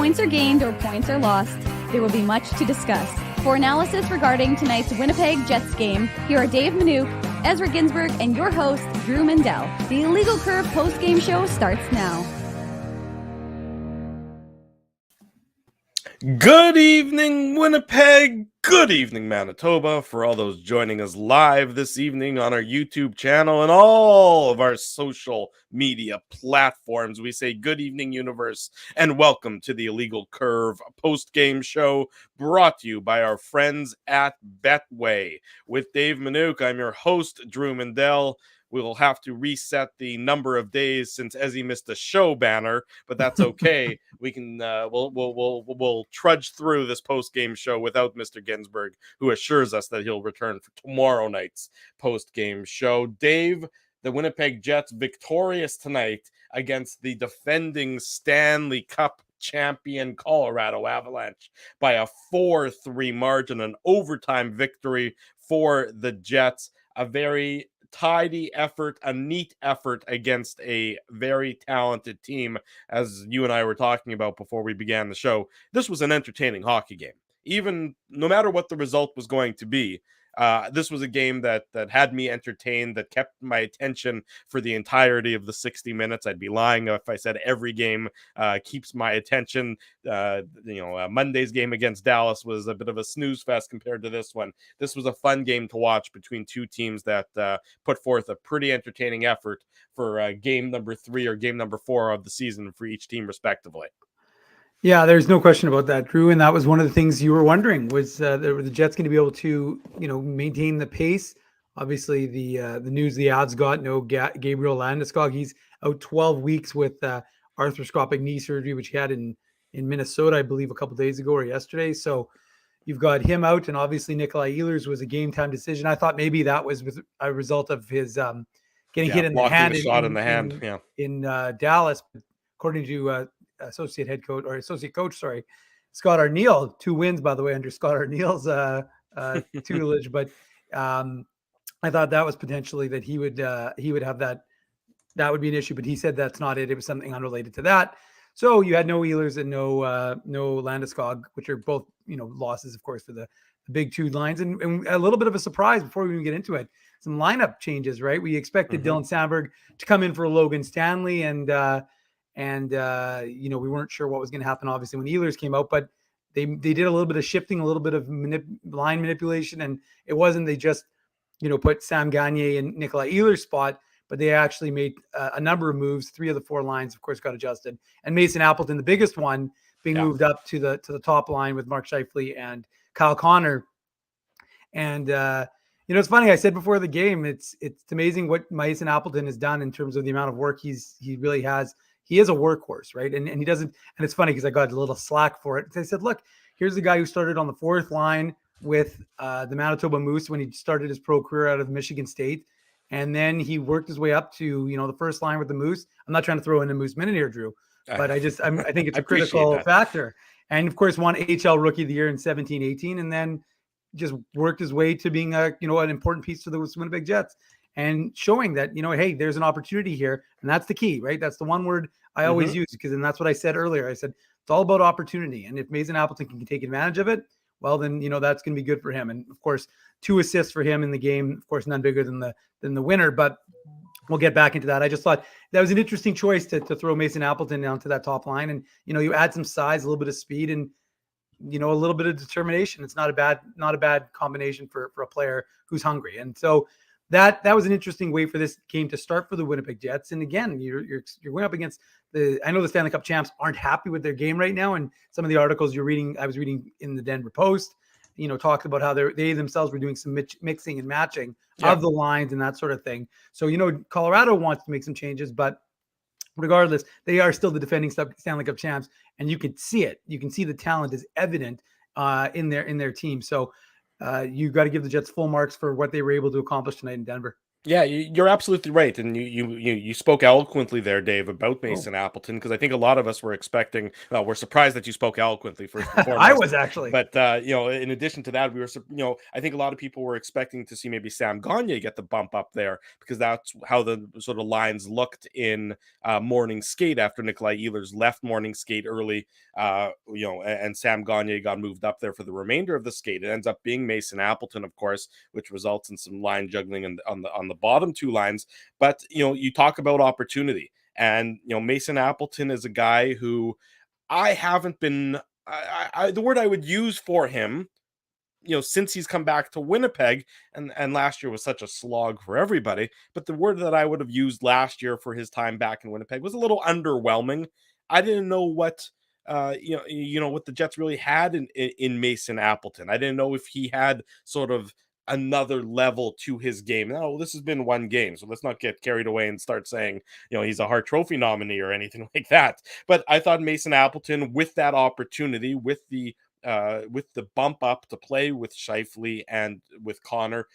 points are gained or points are lost, there will be much to discuss. For analysis regarding tonight's Winnipeg Jets game, here are Dave Manouk, Ezra Ginsburg, and your host, Drew Mandel. The Illegal Curve post-game show starts now. Good evening, Winnipeg. Good evening, Manitoba. For all those joining us live this evening on our YouTube channel and all of our social media platforms, we say good evening, universe, and welcome to the Illegal Curve post-game show brought to you by our friends at Betway. With Dave Manouk, I'm your host, Drew Mandel. We'll have to reset the number of days since Ezzy missed a show banner, but that's okay. We can we'll trudge through this post-game show without Mr. Ginsburg, who assures us that he'll return for tomorrow night's post-game show. Dave, the Winnipeg Jets victorious tonight against the defending Stanley Cup champion Colorado Avalanche by a 4-3 margin, an overtime victory for the Jets. A very tidy effort, a neat effort against a very talented team. As you and I were talking about before we began the show, this was an entertaining hockey game. Even no matter what the result was going to be, this was a game that had me entertained, that kept my attention for the entirety of the 60 minutes. I'd be lying if I said every game keeps my attention. Monday's game against Dallas was a bit of a snooze fest compared to this one. This was a fun game to watch between two teams that put forth a pretty entertaining effort for game number 3 or game number 4 of the season for each team respectively. Yeah, there's no question about that, Drew. And that was one of the things you were wondering, was the Jets going to be able to, maintain the pace? Obviously, the news the Avs got, no Gabriel Landeskog. He's out 12 weeks with arthroscopic knee surgery, which he had in Minnesota, I believe, a couple days ago or yesterday. So you've got him out, and obviously Nikolai Ehlers was a game time decision. I thought maybe that was with a result of his getting hit in the hand, in Dallas, according to associate coach, Scott Arniel. 2 wins, by the way, under Scott Arniel's tutelage. But I thought that was potentially that he would have that would be an issue. But he said that's not it. It was something unrelated to that. So you had no Ehlers and no Landeskog, which are both losses, of course, for the big 2 lines, and a little bit of a surprise before we even get into it. Some lineup changes, right? We expected Dylan Sandberg to come in for Logan Stanley, and we weren't sure what was going to happen, obviously, when Ehlers came out, but they did a little bit of shifting, a little bit of line manipulation, and it wasn't they just, put Sam Gagner in Nikolai Ehlers' spot, but they actually made a number of moves. 3 of the 4 lines, of course, got adjusted, and Mason Appleton, the biggest one, being moved up to the top line with Mark Scheifele and Kyle Connor. And it's funny, I said before the game, it's amazing what Mason Appleton has done in terms of the amount of work he really has. He is a workhorse, right? And he doesn't, and it's funny because I got a little slack for it. I said, look, here's the guy who started on the 4th line with the Manitoba Moose when he started his pro career out of Michigan State. And then he worked his way up to, the 1st line with the Moose. I'm not trying to throw in a Moose minute here, Drew, but I think it's a critical factor. And of course, won HL Rookie of the Year in 17-18, and then just worked his way to being an important piece to the Winnipeg Jets. And showing that, hey, there's an opportunity here. And that's the key, right? That's the one word I always use, and that's what I said earlier. I said, it's all about opportunity. And if Mason Appleton can take advantage of it, well, then, that's going to be good for him. And of course, 2 assists for him in the game, of course, none bigger than the winner, but we'll get back into that. I just thought that was an interesting choice to throw Mason Appleton down to that top line. And, you add some size, a little bit of speed, and, a little bit of determination. It's not a bad combination for a player who's hungry. And so, that was an interesting way for this game to start for the Winnipeg Jets. And again, you're going up against I know the Stanley Cup champs aren't happy with their game right now. And some of the articles I was reading in the Denver Post, talked about how they themselves were doing some mixing and matching of the lines and that sort of thing. So, Colorado wants to make some changes, but regardless, they are still the defending Stanley Cup champs, and you can see it. You can see the talent is evident in their team. So, you got to give the Jets full marks for what they were able to accomplish tonight in Denver. Yeah, you're absolutely right, and you spoke eloquently there, Dave, about Oh, Mason Appleton, because I think a lot of us were expecting. Well, we're surprised that you spoke eloquently first and I foremost. was actually. But in addition to that, I think a lot of people were expecting to see maybe Sam Gagne get the bump up there because that's how the sort of lines looked in morning skate after Nikolai Ehlers left morning skate early. And Sam Gagne got moved up there for the remainder of the skate. It ends up being Mason Appleton, of course, which results in some line juggling on the bottom two lines. But you talk about opportunity, and Mason Appleton is a guy who I haven't been. The word I would use for him, since he's come back to Winnipeg, and last year was such a slog for everybody. But the word that I would have used last year for his time back in Winnipeg was a little underwhelming. I didn't know what what the Jets really had in Mason Appleton. I didn't know if he had sort of another level to his game. Now, this has been one game, so let's not get carried away and start saying, he's a Hart Trophy nominee or anything like that. But I thought Mason Appleton, with that opportunity, with the bump up to play with Scheifele and with Connor,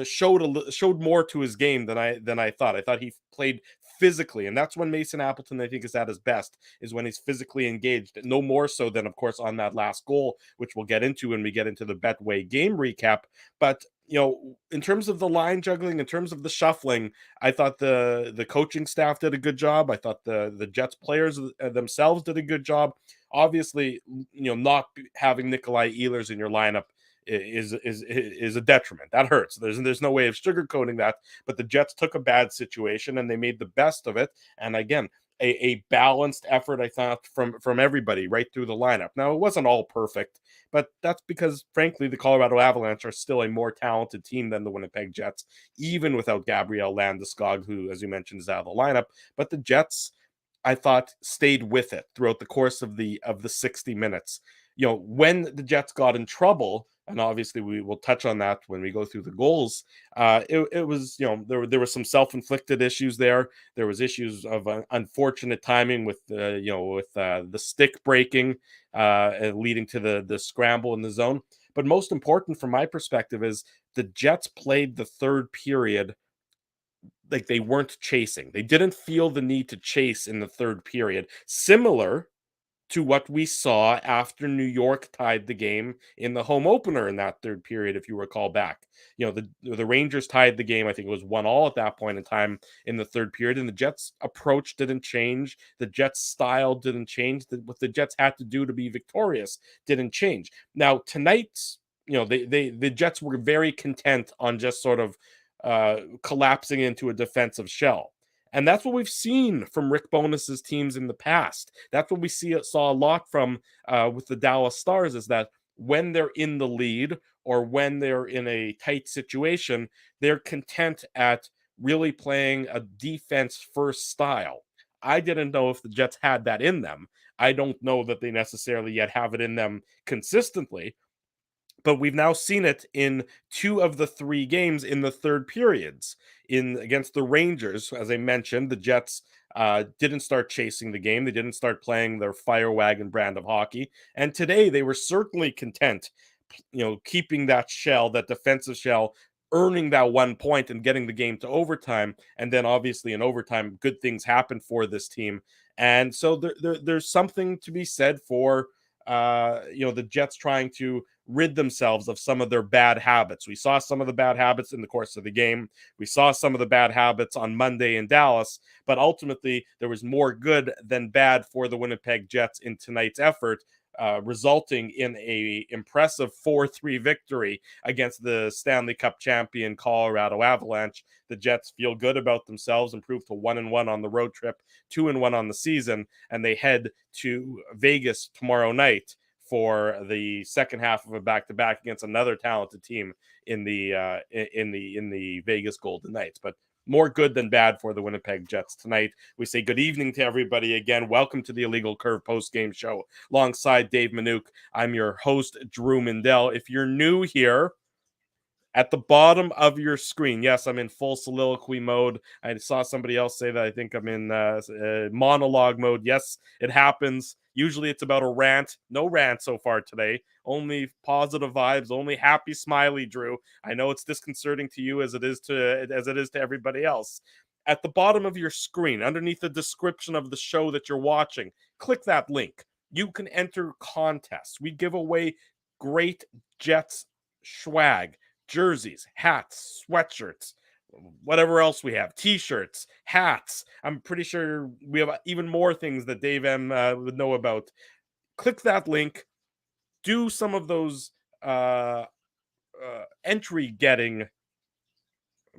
showed more to his game than I thought. I thought he played physically, and that's when Mason Appleton, I think, is at his best, is when he's physically engaged. No more so than, of course, on that last goal, which we'll get into when we get into the Betway game recap. But in terms of the line juggling, in terms of the shuffling, I thought the coaching staff did a good job. I thought the Jets players themselves did a good job. Obviously, not having Nikolai Ehlers in your lineup is a detriment. That hurts. There's no way of sugarcoating that. But the Jets took a bad situation and they made the best of it. And again, a balanced effort, I thought, from everybody right through the lineup. Now, it wasn't all perfect, but that's because, frankly, the Colorado Avalanche are still a more talented team than the Winnipeg Jets, even without Gabriel Landeskog, who, as you mentioned, is out of the lineup. But the Jets, I thought, stayed with it throughout the course of the 60 minutes. When the Jets got in trouble, and obviously we will touch on that when we go through the goals, it was, there were some self-inflicted issues there. There was issues of unfortunate timing with the stick breaking, leading to the scramble in the zone. But most important from my perspective is the Jets played the third period like they weren't chasing. They didn't feel the need to chase in the third period, similar to what we saw after New York tied the game in the home opener in that third period, if you recall back. The Rangers tied the game. I think it was 1-1 at that point in time in the third period, and the Jets' approach didn't change. The Jets' style didn't change. What the Jets had to do to be victorious didn't change. Now, tonight, the Jets were very content on just sort of collapsing into a defensive shell. And that's what we've seen from Rick Bonus's teams in the past. That's what we saw a lot from with the Dallas Stars, is that when they're in the lead or when they're in a tight situation, they're content at really playing a defense-first style. I didn't know if the Jets had that in them. I don't know that they necessarily yet have it in them consistently, but we've now seen it in 2 of the 3 games in the third periods. In against the Rangers, as I mentioned, the Jets didn't start chasing the game. They didn't start playing their fire wagon brand of hockey. And today they were certainly content, keeping that shell, that defensive shell, earning that 1 point and getting the game to overtime. And then obviously in overtime, good things happened for this team. And so there's something to be said for the Jets trying to rid themselves of some of their bad habits. We saw some of the bad habits in the course of the game. We saw some of the bad habits on Monday in Dallas, but ultimately there was more good than bad for the Winnipeg Jets in tonight's effort, resulting in a impressive 4-3 victory against the Stanley Cup champion Colorado Avalanche. The Jets feel good about themselves, improved to 1-1 on the road trip, 2-1 on the season, and they head to Vegas tomorrow night for the second half of a back-to-back against another talented team in the Vegas Golden Knights. But more good than bad for the Winnipeg Jets tonight. We say good evening to everybody again. Welcome to the Illegal Curve post-game show alongside Dave Manouk. I'm your host, Drew Mindell. If you're new here, at the bottom of your screen, yes, I'm in full soliloquy mode. I saw somebody else say that I think I'm in monologue mode. Yes, it happens. Usually it's about a rant. No rant so far today. Only positive vibes, only happy smiley, Drew. I know it's disconcerting to you as it is to everybody else. At the bottom of your screen, underneath the description of the show that you're watching, click that link. You can enter contests. We give away great Jets swag, jerseys, hats, sweatshirts, whatever else we have, t-shirts, hats. I'm pretty sure we have even more things that Dave M would know about. Click that link. Do some of those entry getting.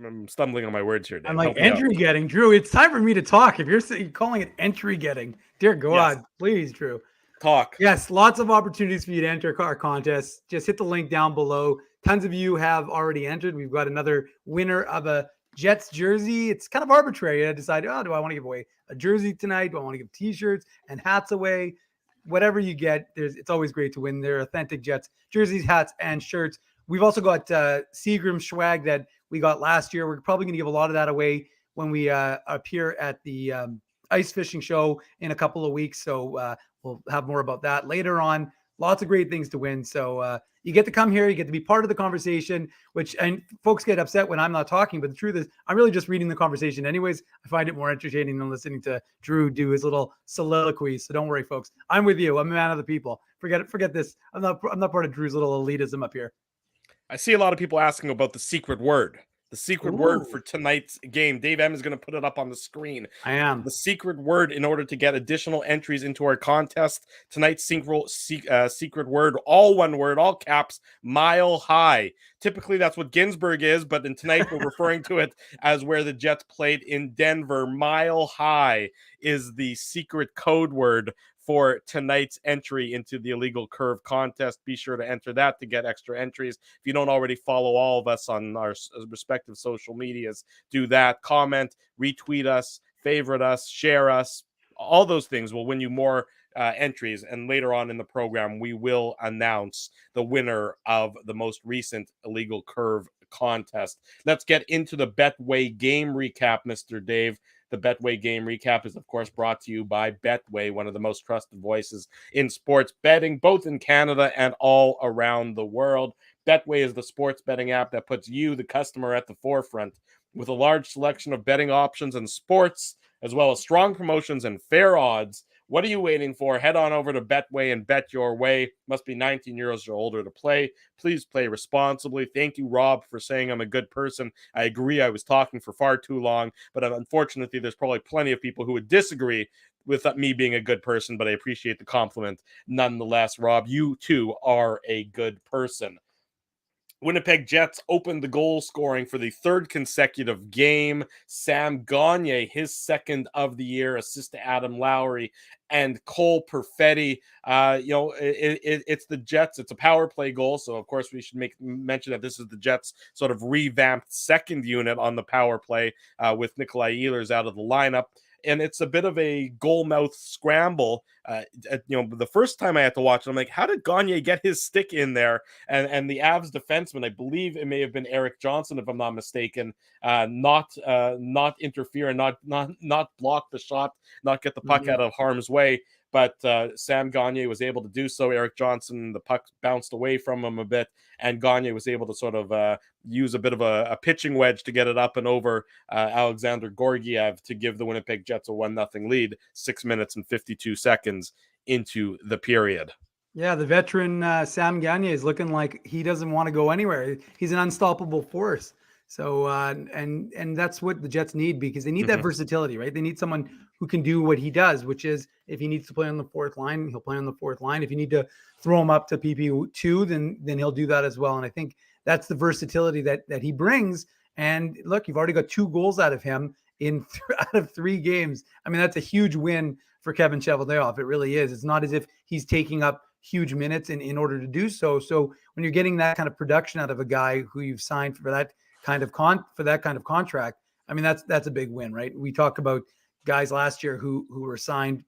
I'm stumbling on my words here, Dave. I'm like, entry getting, Drew. It's time for me to talk. If you're calling it entry getting, dear God, yes. Please, Drew. Talk. Yes, lots of opportunities for you to enter our contest. Just hit the link down below. Tons of you have already entered. We've got another winner of a Jets jersey. It's kind of arbitrary. I decided, do I want to give away a jersey tonight? Do I want to give t-shirts and hats away? Whatever you get, it's always great to win. They're authentic Jets jerseys, hats, and shirts. We've also got Seagram swag that we got last year. We're probably going to give a lot of that away when we appear at the ice fishing show in a couple of weeks. So we'll have more about that later on. Lots of great things to win. So you get to come here. You get to be part of the conversation, and folks get upset when I'm not talking. But the truth is, I'm really just reading the conversation anyways. I find it more entertaining than listening to Drew do his little soliloquy. So don't worry, folks. I'm with you. I'm a man of the people. Forget this. I'm not part of Drew's little elitism up here. I see a lot of people asking about the secret word. The secret word for tonight's game. Dave M is going to put it up on the screen. I am. The secret word in order to get additional entries into our contest. Tonight's secret word, all one word, all caps, mile high. Typically that's what Ginsburg is, but in tonight we're referring to it as where the Jets played in Denver. Mile high is the secret code word for tonight's entry into the Illegal Curve contest. Be sure to enter that to get extra entries. If you don't already follow all of us on our respective social medias, do that. Comment, retweet us, favorite us, share us. All those things will win you more entries. And later on in the program, we will announce the winner of the most recent Illegal Curve contest. Let's get into the Betway game recap, Mr. Dave. The Betway game recap is, of course, brought to you by Betway, one of the most trusted voices in sports betting, both in Canada and all around the world. Betway is the sports betting app that puts you, the customer, at the forefront. With a large selection of betting options and sports, as well as strong promotions and fair odds, what are you waiting for? Head on over to Betway and bet your way. Must be 19 years or older to play. Please play responsibly. Thank you, Rob, for saying I'm a good person. I agree. I was talking for far too long, but unfortunately, there's probably plenty of people who would disagree with me being a good person, but I appreciate the compliment. Nonetheless, Rob, you too are a good person. Winnipeg Jets opened the goal scoring for the third consecutive game. Sam Gagner, his second of the year, assist to Adam Lowry and Cole Perfetti. It's the Jets. It's a power play goal. So, of course, we should mention that this is the Jets' sort of revamped second unit on the power play with Nikolai Ehlers out of the lineup. And it's a bit of a goal mouth scramble. The first time I had to watch it, I'm like, how did Gagner get his stick in there? And the Avs defenseman, I believe it may have been Eric Johnson, if I'm not mistaken, not interfere and not block the shot, not get the puck out of harm's way. But Sam Gagner was able to do so. Eric Johnson, the puck bounced away from him a bit, and Gagner was able to sort of use a bit of a pitching wedge to get it up and over Alexander Gorgiev to give the Winnipeg Jets a 1-0 lead, 6 minutes and 52 seconds into the period. Yeah, the veteran Sam Gagner is looking like he doesn't want to go anywhere. He's an unstoppable force. So, and that's what the Jets need, because they need that versatility, right? They need someone who can do what he does, which is if he needs to play on the fourth line, he'll play on the fourth line. If you need to throw him up to PP2, then he'll do that as well. And I think that's the versatility that he brings. And look, you've already got 2 goals out of him out of 3 games. I mean, that's a huge win for Kevin Cheveldayoff. It really is. It's not as if he's taking up huge minutes in order to do so. So when you're getting that kind of production out of a guy who you've signed for that kind of contract, I mean, that's a big win, right? We talk about guys last year who were signed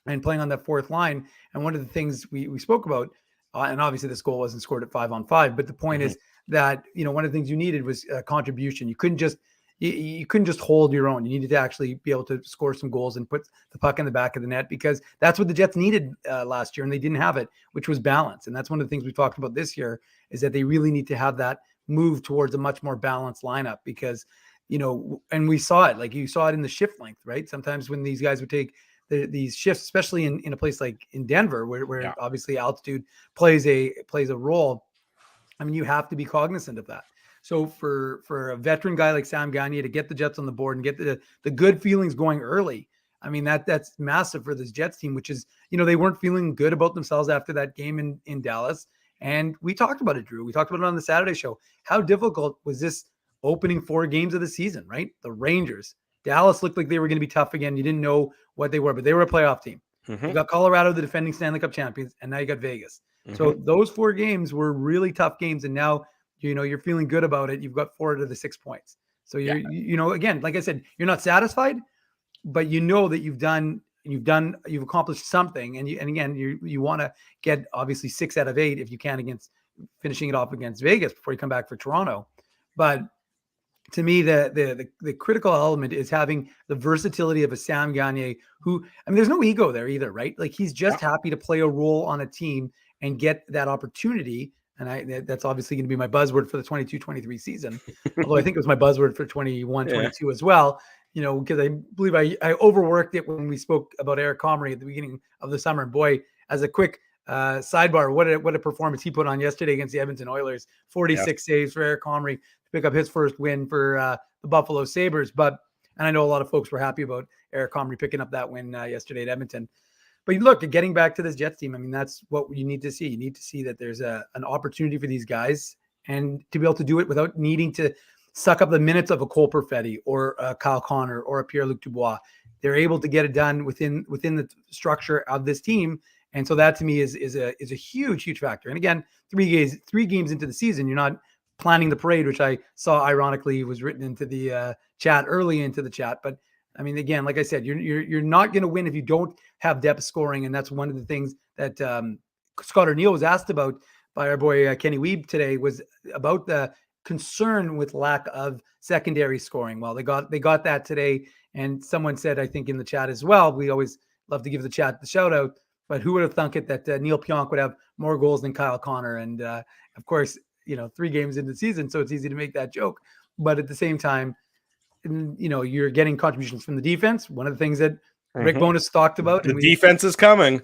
and playing on that fourth line. And one of the things we spoke about, and obviously this goal wasn't scored at 5-on-5, but the point is that, one of the things you needed was a contribution. You couldn't just you couldn't just hold your own. You needed to actually be able to score some goals and put the puck in the back of the net, because that's what the Jets needed last year, and they didn't have it, which was balance. And that's one of the things we talked about this year, is that they really need to have that move towards a much more balanced lineup, because, and we saw it, like you saw it in the shift length, right? Sometimes when these guys would take these shifts, especially in a place like in Denver, where obviously altitude plays a role. I mean, you have to be cognizant of that. So for a veteran guy like Sam Gagner to get the Jets on the board and get the good feelings going early, I mean, that's massive for this Jets team, which is, they weren't feeling good about themselves after that game in Dallas. And we talked about it, Drew. We talked about it on the Saturday show. How difficult was this opening 4 games of the season, right? The Rangers, Dallas looked like they were going to be tough again. You didn't know what they were, but they were a playoff team. You got Colorado, the defending Stanley Cup champions, and now you got Vegas. So those 4 games were really tough games. And now, you're feeling good about it. You've got 4 to the 6 points. So again, like I said, you're not satisfied, but you know that you've accomplished something. And again, you want to get obviously 6 out of 8 if you can, against finishing it off against Vegas before you come back for Toronto. But to me, the critical element is having the versatility of a Sam Gagner, who, I mean, there's no ego there either, right? Like, he's just happy to play a role on a team and get that opportunity. And that's obviously going to be my buzzword for the 22-23 season. Although I think it was my buzzword for 21-22 as well, because I believe I overworked it when we spoke about Eric Comrie at the beginning of the summer. And boy, as a quick sidebar, what a performance he put on yesterday against the Edmonton Oilers. 46 saves for Eric Comrie to pick up his first win for the Buffalo Sabres. And I know a lot of folks were happy about Eric Comrie picking up that win yesterday at Edmonton. But look, getting back to this Jets team, I mean, that's what you need to see. You need to see that there's an opportunity for these guys, and to be able to do it without needing to suck up the minutes of a Cole Perfetti or a Kyle Connor or a Pierre-Luc Dubois. They're able to get it done within the structure of this team. And so that to me is a huge factor. And again, 3 games into the season, you're not planning the parade, which I saw ironically was written into the chat early into the chat. But I mean, again, like I said, you're not going to win if you don't have depth scoring, and that's one of the things that Scott O'Neill was asked about by our boy Kenny Weeb today, was about the concern with lack of secondary scoring. Well, they got that today, and someone said, I think in the chat as well, we always love to give the chat the shout out, but who would have thunk it that Neil Pionk would have more goals than Kyle Connor? And of course, 3 games into the season, so it's easy to make that joke, but at the same time, you're getting contributions from the defense. One of the things that Rick Bowness talked about. The defense is coming.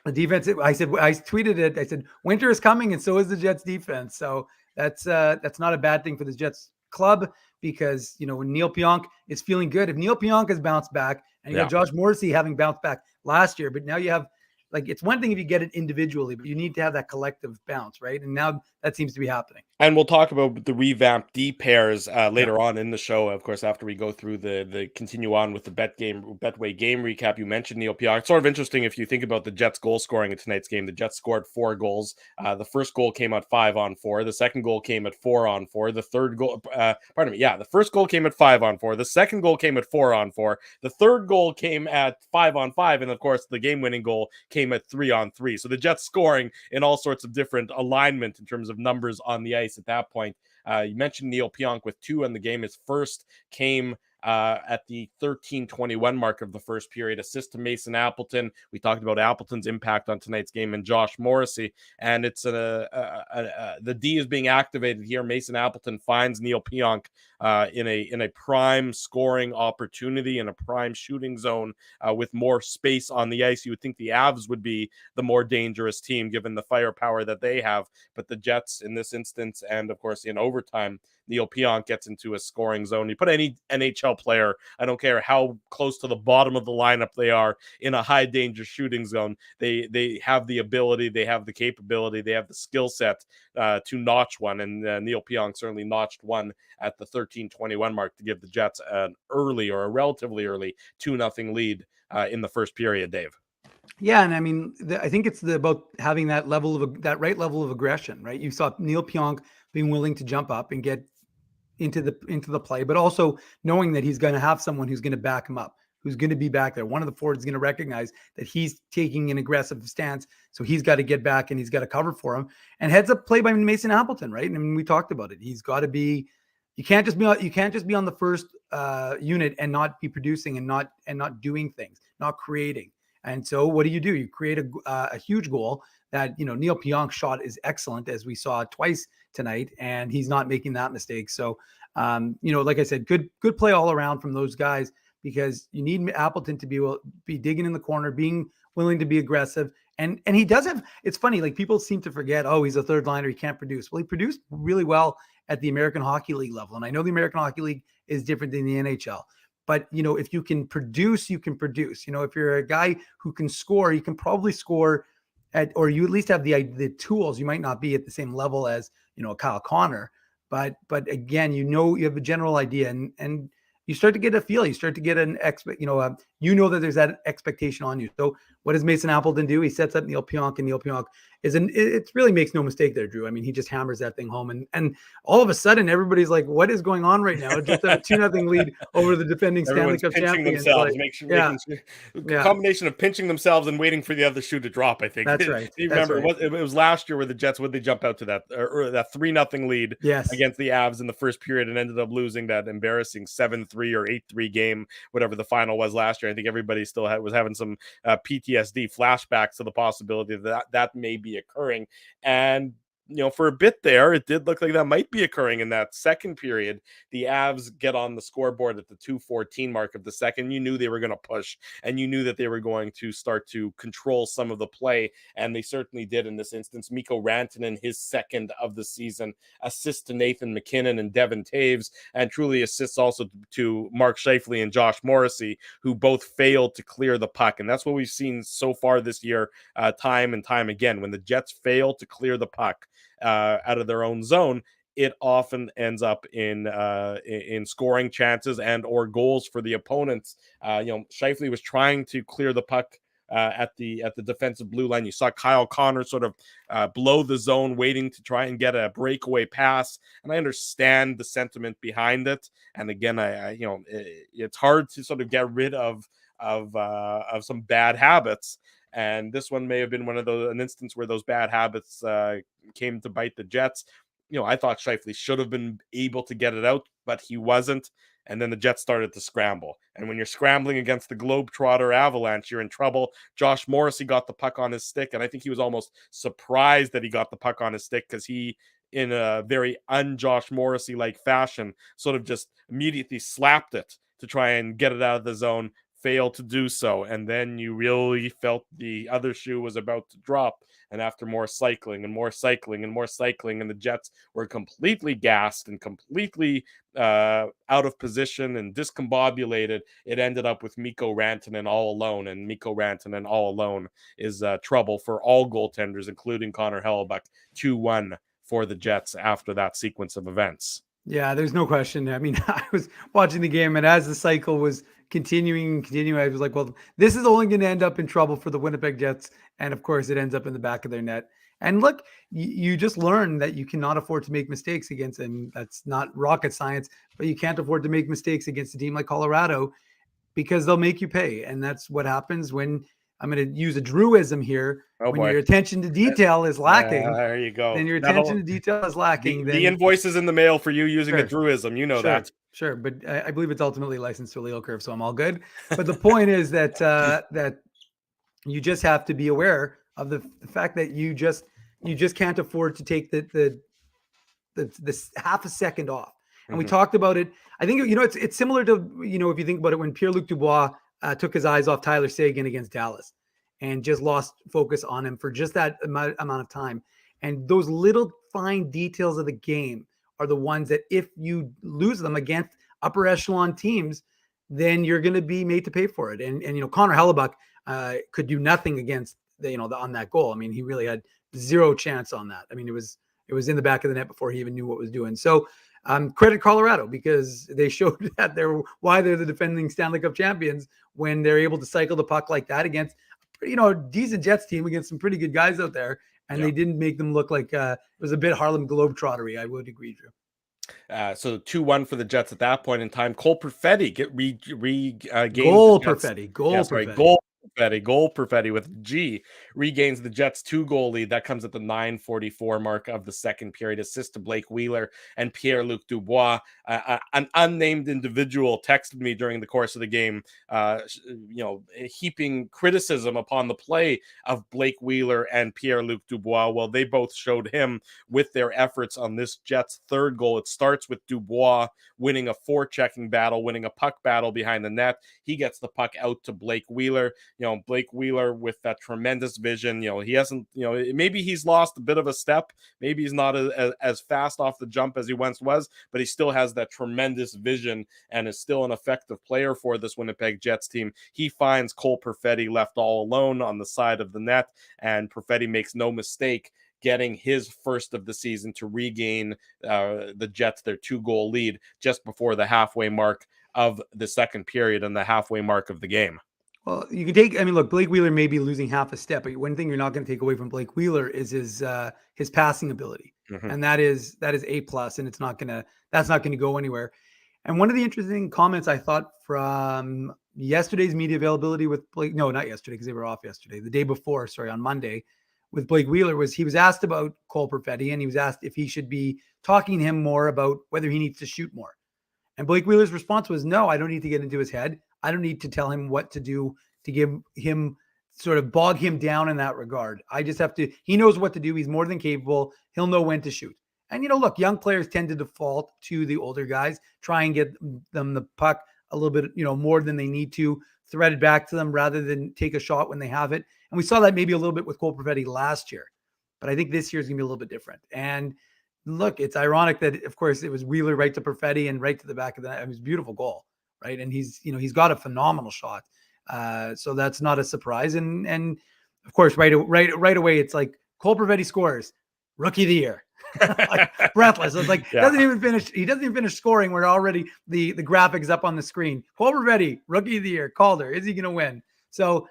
The defense, I tweeted it. I said, winter is coming, and so is the Jets defense. So that's not a bad thing for the Jets club, because, when Neil Pionk is feeling good, if Neil Pionk has bounced back, and you got Josh Morrissey having bounced back last year, but now you have, like, it's one thing if you get it individually, but you need to have that collective bounce, right? And now that seems to be happening. And we'll talk about the revamped D pairs later on in the show, of course, after we go through the continue on with the Betway game recap. You mentioned Neil Pionk. It's sort of interesting if you think about the Jets goal scoring in tonight's game. The Jets scored 4 goals. The first goal came at 5-on-4. The second goal came at 4-on-4. The third goal, the first goal came at 5-on-4. The second goal came at 4-on-4. The third goal came at 5-on-5. And of course, the game-winning goal came at 3-on-3. So the Jets scoring in all sorts of different alignment in terms of numbers on the ice at that point. You mentioned Neil Pionk with 2 in the game. His first came at the 13:21 mark of the first period. Assist to Mason Appleton. We talked about Appleton's impact on tonight's game, and Josh Morrissey. And it's the D is being activated here. Mason Appleton finds Neil Pionk in a prime scoring opportunity, in a prime shooting zone with more space on the ice. You would think the Avs would be the more dangerous team given the firepower that they have, but the Jets in this instance, and of course in overtime, Neil Pionk gets into a scoring zone. You put any NHL player, I don't care how close to the bottom of the lineup they are, in a high danger shooting zone, they have the ability, they have the capability, they have the skill set to notch one. And Neil Pionk certainly notched one at the 13:21 mark to give the Jets an early, or a relatively early, 2-0 lead in the first period, Dave. Yeah, and I mean, I think it's about having that right level of aggression, right? You saw Neil Pionk being willing to jump up and get into the play, but also knowing that he's going to have someone who's going to back him up, who's going to be back there. One of the forwards is going to recognize that he's taking an aggressive stance, so he's got to get back and he's got to cover for him. And heads up play by Mason Appleton, right? And I mean, we talked about it. He's got to be. You can't just be on the first unit and not be producing and not doing things, not creating. And so what do? You create a huge goal that, Neil Pionk's shot is excellent, as we saw twice tonight, and he's not making that mistake. So, like I said, good play all around from those guys, because you need Appleton to be digging in the corner, being willing to be aggressive. And he does have, it's funny, like people seem to forget, oh, he's a third liner, he can't produce. Well, he produced really well at the American Hockey League level. And I know the American Hockey League is different than the NHL. But, if you can produce, you can produce. If you're a guy who can score, you can probably score or you at least have the tools. You might not be at the same level as, Kyle Connor. But again, you have a general idea, and you start to get a feel. You start to get an that there's that expectation on you. So what does Mason Appleton do? He sets up Neil Pionk, and Neil Pionk it really makes no mistake there, Drew. I mean, he just hammers that thing home, and all of a sudden everybody's like, what is going on right now? Just a 2-0 lead over the defending Stanley Cup champions. Themselves, combination of pinching themselves and waiting for the other shoe to drop, I think. That's right. Do you remember it was last year where the Jets, would they jump out to that 3-0 lead against the Avs in the first period and ended up losing that embarrassing 7-3 or 8-3 game, whatever the final was last year. I think everybody still was having some PTSD flashbacks to the possibility that may be occurring. And for a bit there, it did look like that might be occurring in that second period. The Avs get on the scoreboard at the 2:14 mark of the second. You knew they were going to push, and you knew that they were going to start to control some of the play, and they certainly did in this instance. Mikko Rantanen, his second of the season, assists to Nathan McKinnon and Devin Taves, and truly assists also to Mark Scheifele and Josh Morrissey, who both failed to clear the puck. And that's what we've seen so far this year, time and time again. When the Jets fail to clear the puck out of their own zone, it often ends up in scoring chances and or goals for the opponents. Scheifele was trying to clear the puck at the defensive blue line. You saw Kyle Connor sort of blow the zone, waiting to try and get a breakaway pass. And I understand the sentiment behind it. And again, it's hard to sort of get rid of some bad habits. And this one may have been an instance where those bad habits came to bite the Jets. I thought Scheifele should have been able to get it out, but he wasn't. And then the Jets started to scramble. And when you're scrambling against the Globetrotter Avalanche, you're in trouble. Josh Morrissey got the puck on his stick, and I think he was almost surprised that he got the puck on his stick, because he, in a very un-Josh Morrissey-like fashion, sort of just immediately slapped it to try and get it out of the zone. Failed to do so, and then you really felt the other shoe was about to drop. And after more cycling and more cycling and more cycling, and the Jets were completely gassed and completely out of position and discombobulated, it ended up with Mikko Rantanen all alone. And Mikko Rantanen all alone is trouble for all goaltenders, including Connor Hellebuyck. 2-1 for the Jets after that sequence of events. Yeah, there's no question. I mean, I was watching the game, and as the cycle was continuing, I was like, well, this is only going to end up in trouble for the Winnipeg Jets. And of course, it ends up in the back of their net. And look, you just learn that you cannot afford to make mistakes against, and that's not rocket science, but you can't afford to make mistakes against a team like Colorado, because they'll make you pay. And that's what happens when, I'm going to use a Drewism here. Your attention to detail is lacking. There you go. Then your attention to detail is lacking. The invoice is in the mail for you using a Drewism. You know that. Sure. But I believe it's ultimately licensed to a legal curve, so I'm all good. But the point is that that you just have to be aware of the fact that you just can't afford to take the half a second off. And we talked about it. I think, it's similar to, if you think about it, when Pierre-Luc Dubois took his eyes off Tyler Seguin against Dallas and just lost focus on him for just that amount of time. And those little fine details of the game are the ones that, if you lose them against upper echelon teams, then you're going to be made to pay for it. And Connor Hellebuyck could do nothing against on that goal. I mean, he really had zero chance on that. I mean, it was in the back of the net before he even knew what was doing. So credit Colorado, because they showed that why they're the defending Stanley Cup champions, when they're able to cycle the puck like that against a decent Jets team, against some pretty good guys out there. And they didn't make them look like it was a bit Harlem Globetrottery. I would agree, Drew. So 2-1 for the Jets at that point in time. Cole Perfetti regained. Goal Perfetti. Perfetti with G, regains the Jets 2-goal lead. That comes at the 9:44 mark of the second period. Assist to Blake Wheeler and Pierre-Luc Dubois. An unnamed individual texted me during the course of the game, heaping criticism upon the play of Blake Wheeler and Pierre-Luc Dubois. Well, they both showed him with their efforts on this Jets third goal. It starts with Dubois winning a forechecking battle, winning a puck battle behind the net. He gets the puck out to Blake Wheeler. Blake Wheeler with that tremendous vision. He hasn't, maybe he's lost a bit of a step. Maybe he's not as fast off the jump as he once was, but he still has that tremendous vision and is still an effective player for this Winnipeg Jets team. He finds Cole Perfetti left all alone on the side of the net, and Perfetti makes no mistake getting his first of the season to regain the Jets their 2-goal lead just before the halfway mark of the second period and the halfway mark of the game. Well, you can take, look, Blake Wheeler may be losing half a step, but one thing you're not going to take away from Blake Wheeler is his passing ability. Mm-hmm. And that is A+, and that's not going to go anywhere. And one of the interesting comments I thought from yesterday's media availability with Blake, no, not yesterday, because they were off yesterday, the day before, on Monday, with Blake Wheeler, was he was asked about Cole Perfetti, and he was asked if he should be talking to him more about whether he needs to shoot more. And Blake Wheeler's response was, no, I don't need to get into his head. I don't need to tell him what to do to give him sort of bog him down in that regard. I just have to, he knows what to do. He's more than capable. He'll know when to shoot. And, look, young players tend to default to the older guys, try and get them the puck a little bit, more than they need to, thread it back to them rather than take a shot when they have it. And we saw that maybe a little bit with Cole Perfetti last year, but I think this year is going to be a little bit different. And look, it's ironic that, of course, it was Wheeler right to Perfetti and right to the back of the net. It was a beautiful goal, right? And he's got a phenomenal shot. So that's not a surprise. And of course, right away, it's like Cole Perfetti scores, rookie of the year. Like, breathless. It's like, yeah. He doesn't even finish scoring. We're already the graphics up on the screen. Cole Perfetti, rookie of the year, Calder. Is he going to win? So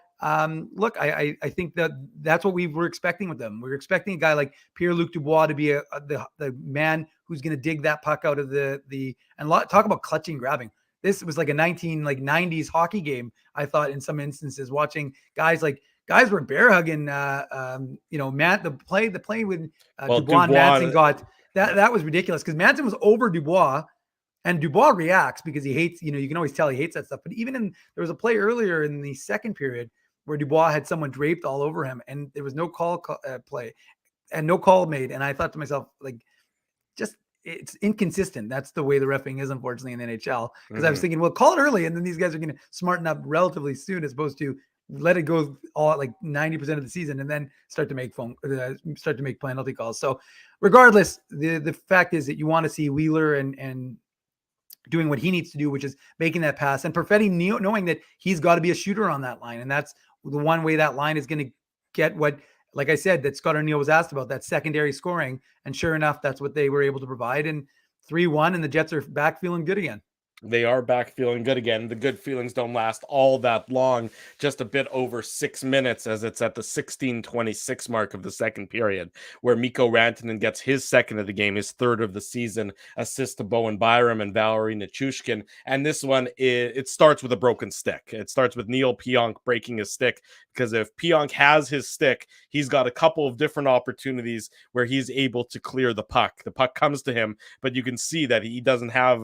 look, I think that's what we were expecting with them. We were expecting a guy like Pierre-Luc Dubois to be the man who's going to dig that puck out of talk about clutching, grabbing. This was like a 90s hockey game. I thought in some instances, watching guys were bear hugging. Matt, the play with Dubois and Manson got that was ridiculous because Manson was over Dubois. And Dubois reacts because he hates, you can always tell he hates that stuff. But even there was a play earlier in the second period where Dubois had someone draped all over him and there was no call play and no call made. And I thought to myself, it's inconsistent. That's the way the reffing is, unfortunately, in the NHL. Because I was thinking, well, call it early. And then these guys are going to smarten up relatively soon as opposed to let it go all 90% of the season and then start to make penalty calls. So regardless, the fact is that you want to see Wheeler and doing what he needs to do, which is making that pass, and Perfetti knowing that he's got to be a shooter on that line. And that's the one way that line is going to get what, like I said, that Scott O'Neill was asked about, that secondary scoring. And sure enough, that's what they were able to provide. And 3-1, and the Jets are back feeling good again. They are back feeling good again. The good feelings don't last all that long, just a bit over 6 minutes, as it's at the 16:26 mark of the second period, where Mikko Rantanen gets his second of the game, his third of the season, assist to Bowen Byram and Valerie Nichushkin. And this one, it starts with a broken stick. It starts with Neil Pionk breaking his stick, because if Pionk has his stick, he's got a couple of different opportunities where he's able to clear the puck. The puck comes to him, but you can see that he doesn't have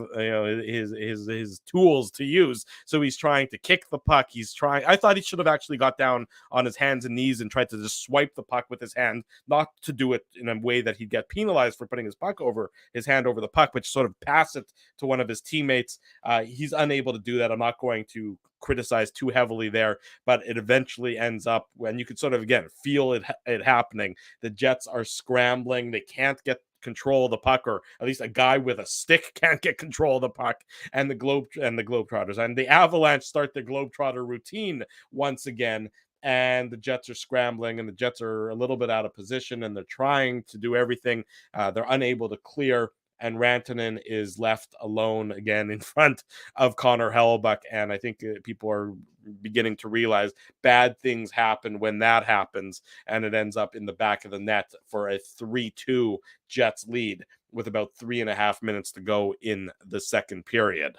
his tools to use. So he's trying to kick the puck. I thought he should have actually got down on his hands and knees and tried to just swipe the puck with his hand, not to do it in a way that he'd get penalized for putting his hand over the puck, but sort of pass it to one of his teammates. He's unable to do that. I'm not going to criticize too heavily there, but it eventually ends up when you could sort of, again, feel it happening. The Jets are scrambling. They can't get control of the puck, or at least a guy with a stick can't get control of the puck, and the Globetrotters and the Avalanche start their Globetrotter routine once again, and the Jets are scrambling, and the Jets are a little bit out of position, and they're trying to do everything. They're unable to clear, and Rantanen is left alone again in front of Connor Hellebuyck. And I think people are beginning to realize bad things happen when that happens, and it ends up in the back of the net for a 3-2 Jets lead with about 3.5 minutes to go in the second period.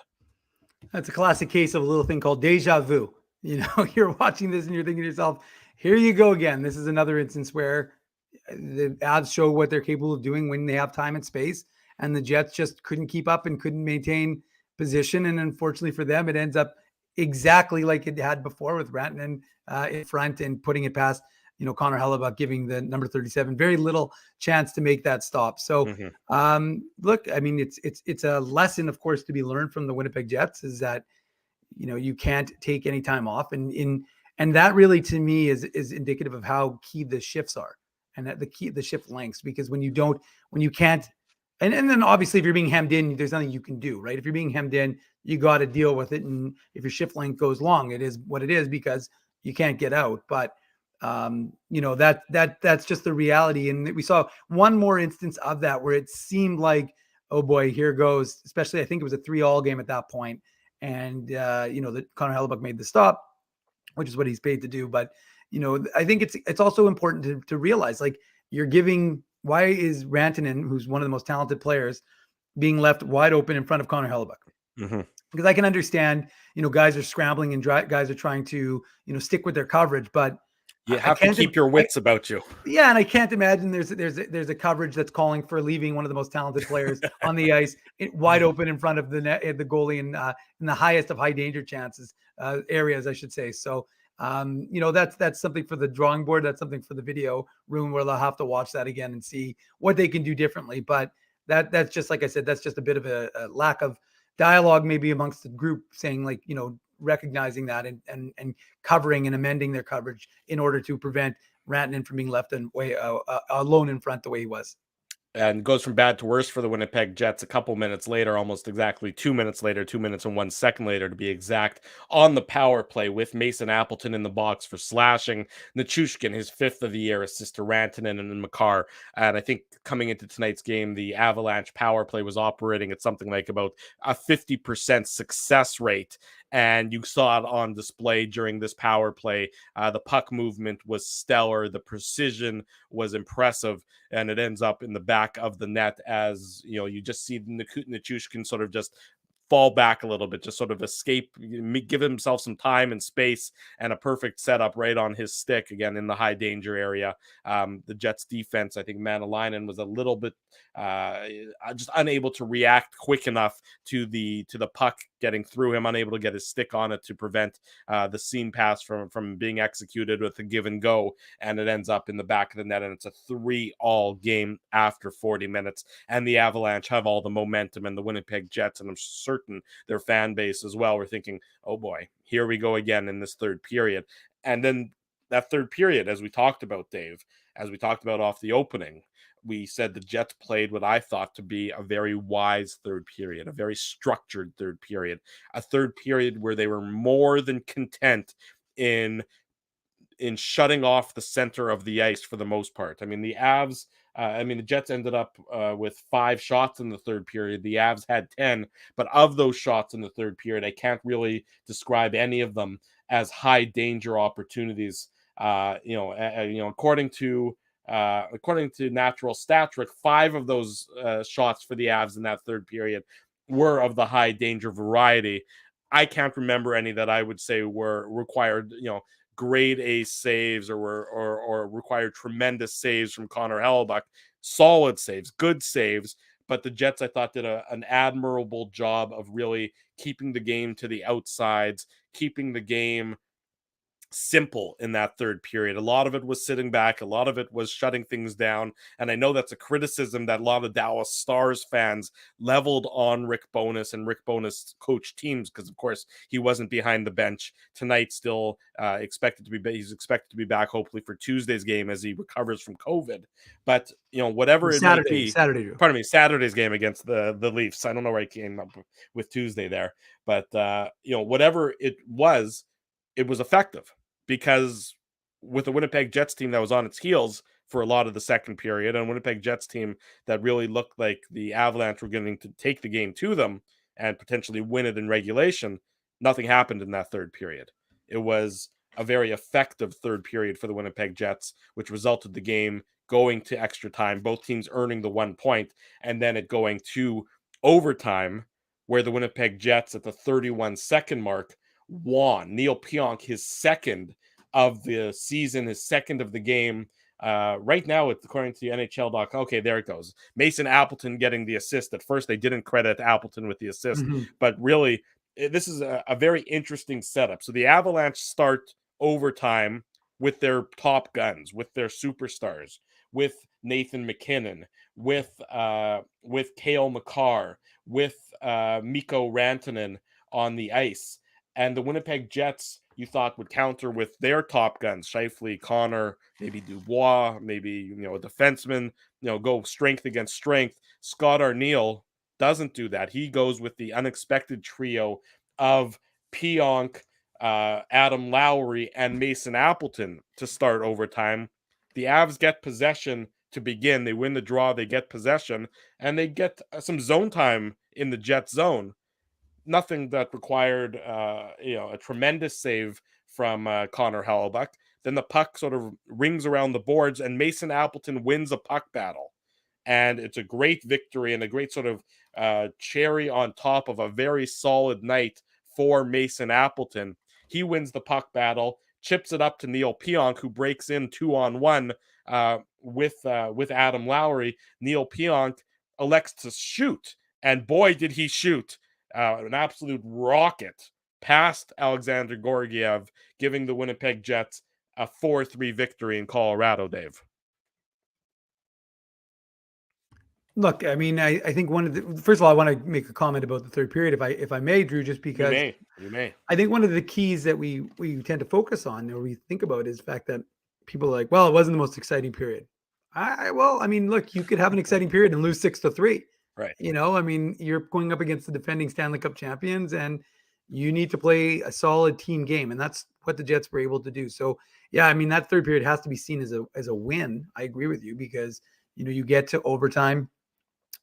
That's a classic case of a little thing called deja vu. you're watching this and you're thinking to yourself, here you go again. This is another instance where the Avs show what they're capable of doing when they have time and space, and the Jets just couldn't keep up and couldn't maintain position. And unfortunately for them, it ends up exactly like it had before with Rantanen in front and putting it past, Connor Hellebuck, giving the number 37 very little chance to make that stop. So, look, I mean, it's a lesson, of course, to be learned from the Winnipeg Jets, is that you can't take any time off, and that really, to me, is indicative of how key the shifts are, and that the shift lengths, because when you can't, and then obviously if you're being hemmed in, there's nothing you can do, right? If you're being hemmed in, you got to deal with it, and if your shift length goes long, it is what it is, because you can't get out. But that's just the reality, and we saw one more instance of that where it seemed like, oh boy, here goes. Especially, I think it was a 3-3 game at that point. And, that Connor Hellebuck made the stop, which is what he's paid to do. But, I think it's also important to realize, like, why is Rantanen, who's one of the most talented players, being left wide open in front of Connor Hellebuck? Because I can understand, guys are scrambling and guys are trying to, stick with their coverage, but you have to keep your wits about you. Yeah, and I can't imagine there's a coverage that's calling for leaving one of the most talented players on the ice wide open in front of the net, the goalie, in the highest of high danger chances areas, I should say. So, that's something for the drawing board. That's something for the video room, where they'll have to watch that again and see what they can do differently. But that's just, like I said, that's just a bit of a lack of dialogue maybe amongst the group, saying, like, recognizing that and covering and amending their coverage in order to prevent Rantanen from being left alone in front the way he was. And goes from bad to worse for the Winnipeg Jets a couple minutes later, almost exactly 2 minutes later, 2 minutes and 1 second later to be exact, on the power play with Mason Appleton in the box for slashing. Nichushkin, his 5th of the year, assist to Rantanen and Makar. And I think coming into tonight's game, the Avalanche power play was operating at something like about a 50% success rate. And you saw it on display during this power play. The puck movement was stellar. The precision was impressive. And it ends up in the back of the net, as you just see Nichushkin sort of just fall back a little bit, just sort of escape, give himself some time and space, and a perfect setup right on his stick, again in the high danger area. The Jets defense, I think Manalainen was a little bit just unable to react quick enough to the puck getting through him, unable to get his stick on it to prevent the seam pass from being executed with a give and go, and it ends up in the back of the net, and it's a 3-3 game after 40 minutes, and the Avalanche have all the momentum, and the Winnipeg Jets, and I'm certain their fan base as well, were thinking, oh boy, here we go again in this third period. And then that third period, as we talked about, Dave, as we talked about off the opening, we said the Jets played what I thought to be a very wise third period, a very structured third period, a third period where they were more than content in shutting off the center of the ice for the most part. I mean, the Jets ended up with 5 shots in the third period. The Avs had 10, but of those shots in the third period, I can't really describe any of them as high danger opportunities. According to Natural Stat Trick, 5 of those shots for the Avs in that third period were of the high danger variety. I can't remember any that I would say were required, grade A saves or required tremendous saves from Connor Hellebuck. Solid saves, good saves, but the Jets, I thought, did an admirable job of really keeping the game to the outsides, keeping the game simple in that third period. A lot of it was sitting back, a lot of it was shutting things down, and I know that's a criticism that a lot of Dallas Stars fans leveled on Rick Bowness and Rick Bowness coach teams, because of course he wasn't behind the bench tonight. Still he's expected to be back hopefully for Tuesday's game as he recovers from COVID. But whatever it might be, Saturday's game against the Leafs. I don't know where I came up with Tuesday there, but whatever it was effective, because with the Winnipeg Jets team that was on its heels for a lot of the second period, and Winnipeg Jets team that really looked like the Avalanche were going to take the game to them and potentially win it in regulation, nothing happened in that third period. It was a very effective third period for the Winnipeg Jets, which resulted the game going to extra time, both teams earning the 1 point, and then it going to overtime, where the Winnipeg Jets at the 31-second mark won. Neil Pionk, his second of the season, his second of the game. Right now, according to NHL.com, okay, there it goes. Mason Appleton getting the assist. At first, they didn't credit Appleton with the assist, but really, this is a very interesting setup. So the Avalanche start overtime with their top guns, with their superstars, with Nathan McKinnon, with Cale Makar, with Mikko Rantanen on the ice. And the Winnipeg Jets, you thought, would counter with their top guns, Scheifele, Connor, maybe Dubois, maybe, a defenseman, go strength against strength. Scott Arniel doesn't do that. He goes with the unexpected trio of Pionk, Adam Lowry, and Mason Appleton to start overtime. The Avs get possession to begin. They win the draw, they get possession, and they get some zone time in the Jet zone. Nothing that required a tremendous save from Connor Hellebuyck. Then the puck sort of rings around the boards, and Mason Appleton wins a puck battle. And it's a great victory and a great sort of cherry on top of a very solid night for Mason Appleton. He wins the puck battle, chips it up to Neil Pionk, who breaks in 2-on-1 with Adam Lowry. Neil Pionk elects to shoot, and boy, did he shoot. An absolute rocket past Alexander Georgiev, giving the Winnipeg Jets a 4-3 victory in Colorado, Dave. Look, I mean, I think first of all, I want to make a comment about the third period, if I may, Drew, just because you may. I think one of the keys that we tend to focus on, or we think about, is the fact that people are like, well, it wasn't the most exciting period. Look, you could have an exciting period and lose 6-3. Right. You're going up against the defending Stanley Cup champions, and you need to play a solid team game, and that's what the Jets were able to do. So, yeah, that third period has to be seen as a win. I agree with you, because you get to overtime.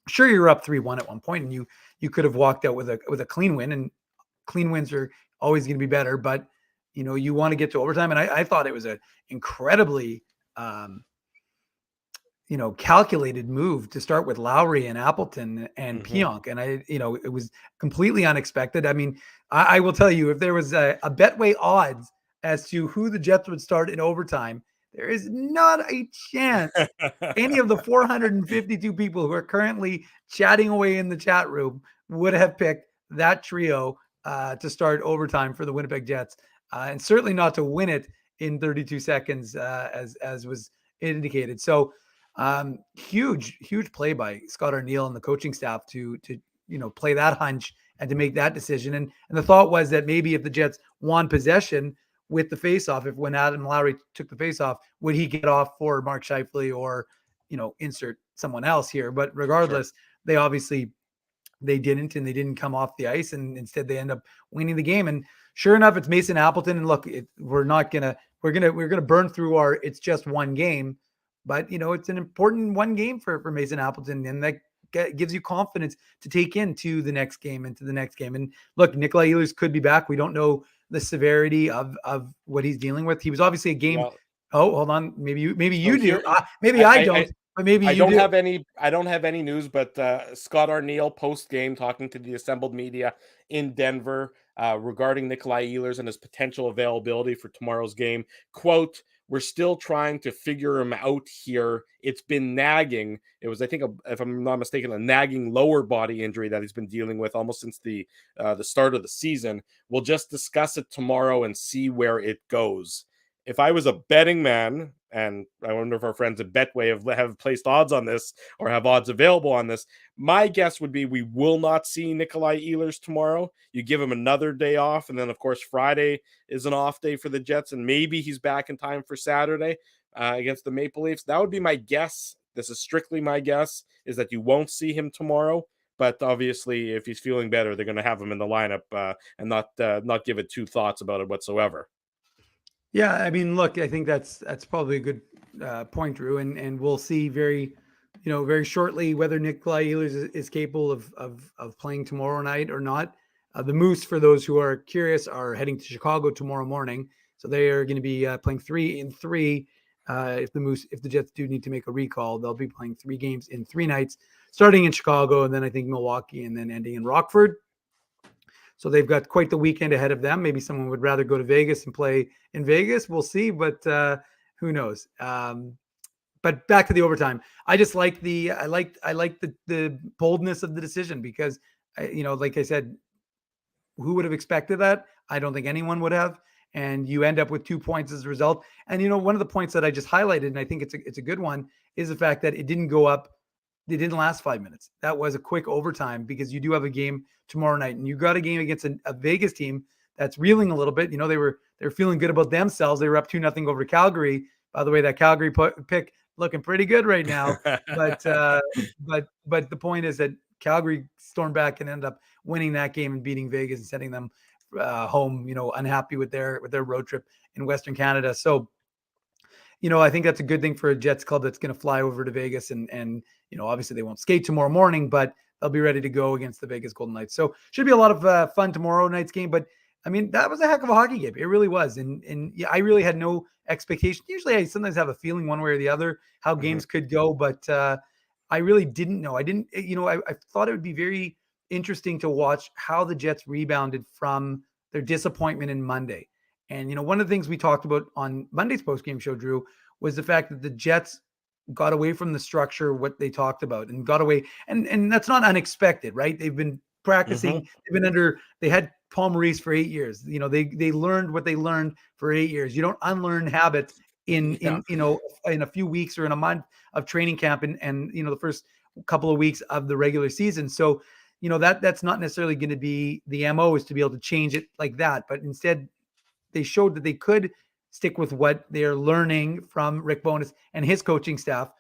Sure, you're up 3-1 at one point, and you could have walked out with a clean win, and clean wins are always going to be better. But you want to get to overtime, and I thought it was an incredibly calculated move to start with Lowry and Appleton and Pionk. And it was completely unexpected. I will tell you, if there was a Betway odds as to who the Jets would start in overtime, there is not a chance any of the 452 people who are currently chatting away in the chat room would have picked that trio to start overtime for the Winnipeg Jets, and certainly not to win it in 32 seconds, as was indicated. So huge play by Scott Arniel and the coaching staff to play that hunch and to make that decision. And the thought was that maybe if the Jets won possession with the faceoff, if when Adam Lowry took the faceoff, would he get off for Mark Scheifele or insert someone else here? But regardless, they obviously they didn't, and they didn't come off the ice, and instead they end up winning the game. And sure enough, it's Mason Appleton. And look, we're gonna burn through our it's just one game. But, it's an important one game for Mason Appleton, and that gives you confidence to take into the next game and to the next game. And look, Nikolai Ehlers could be back. We don't know the severity of what he's dealing with. He was obviously a game. Well, hold on. Maybe you do. Maybe I don't. But maybe you do. I don't have any news, but Scott Arniel post game talking to the assembled media in Denver regarding Nikolai Ehlers and his potential availability for tomorrow's game. Quote, "We're still trying to figure him out here. It's been nagging." It was, I think, if I'm not mistaken, a nagging lower body injury that he's been dealing with almost since the start of the season. "We'll just discuss it tomorrow and see where it goes." If I was a betting man, and I wonder if our friends at Betway have placed odds on this or have odds available on this, my guess would be we will not see Nikolai Ehlers tomorrow. You give him another day off, and then, of course, Friday is an off day for the Jets, and maybe he's back in time for Saturday against the Maple Leafs. That would be my guess. This is strictly my guess, is that you won't see him tomorrow. But obviously, if he's feeling better, they're going to have him in the lineup and not give it two thoughts about it whatsoever. Yeah, look, I think that's probably a good point, Drew, and we'll see very shortly whether Nikolai Ehlers is capable of playing tomorrow night or not. The Moose, for those who are curious, are heading to Chicago tomorrow morning, so they are going to be playing 3-3. If the Jets do need to make a recall, they'll be playing 3 games in 3 nights, starting in Chicago, and then I think Milwaukee, and then ending in Rockford. So they've got quite the weekend ahead of them. Maybe someone would rather go to Vegas and play in Vegas. We'll see, but who knows? But back to the overtime. I just like the boldness of the decision because, like I said, who would have expected that? I don't think anyone would have. And you end up with 2 points as a result. And one of the points that I just highlighted, and I think it's a good one, is the fact that it didn't go up. It didn't last 5 minutes. That was a quick overtime because you do have a game tomorrow night, and you got a game against a Vegas team that's reeling a little bit. They're feeling good about themselves. They were up 2-0 over Calgary. By the way, that Calgary pick looking pretty good right now. But the point is that Calgary stormed back and ended up winning that game and beating Vegas and sending them home, unhappy with their road trip in Western Canada. So, I think that's a good thing for a Jets club that's going to fly over to Vegas and obviously they won't skate tomorrow morning, but they'll be ready to go against the Vegas Golden Knights. So should be a lot of fun tomorrow night's game. But I mean, that was a heck of a hockey game. It really was. And yeah, I really had no expectation. Usually I sometimes have a feeling one way or the other how games could go, but I really didn't know. I thought it would be very interesting to watch how the Jets rebounded from their disappointment in Monday. And, one of the things we talked about on Monday's postgame show, Drew, was the fact that the Jets got away from the structure, what they talked about, and got away. And that's not unexpected, right? They've been practicing. They had Paul Maurice for 8 years. They learned what they learned for 8 years. You don't unlearn habits in a few weeks or in a month of training camp and the first couple of weeks of the regular season. So, that's not necessarily going to be the MO, is to be able to change it like that. But instead, they showed that they could stick with what they're learning from Rick Bowness and his coaching staff.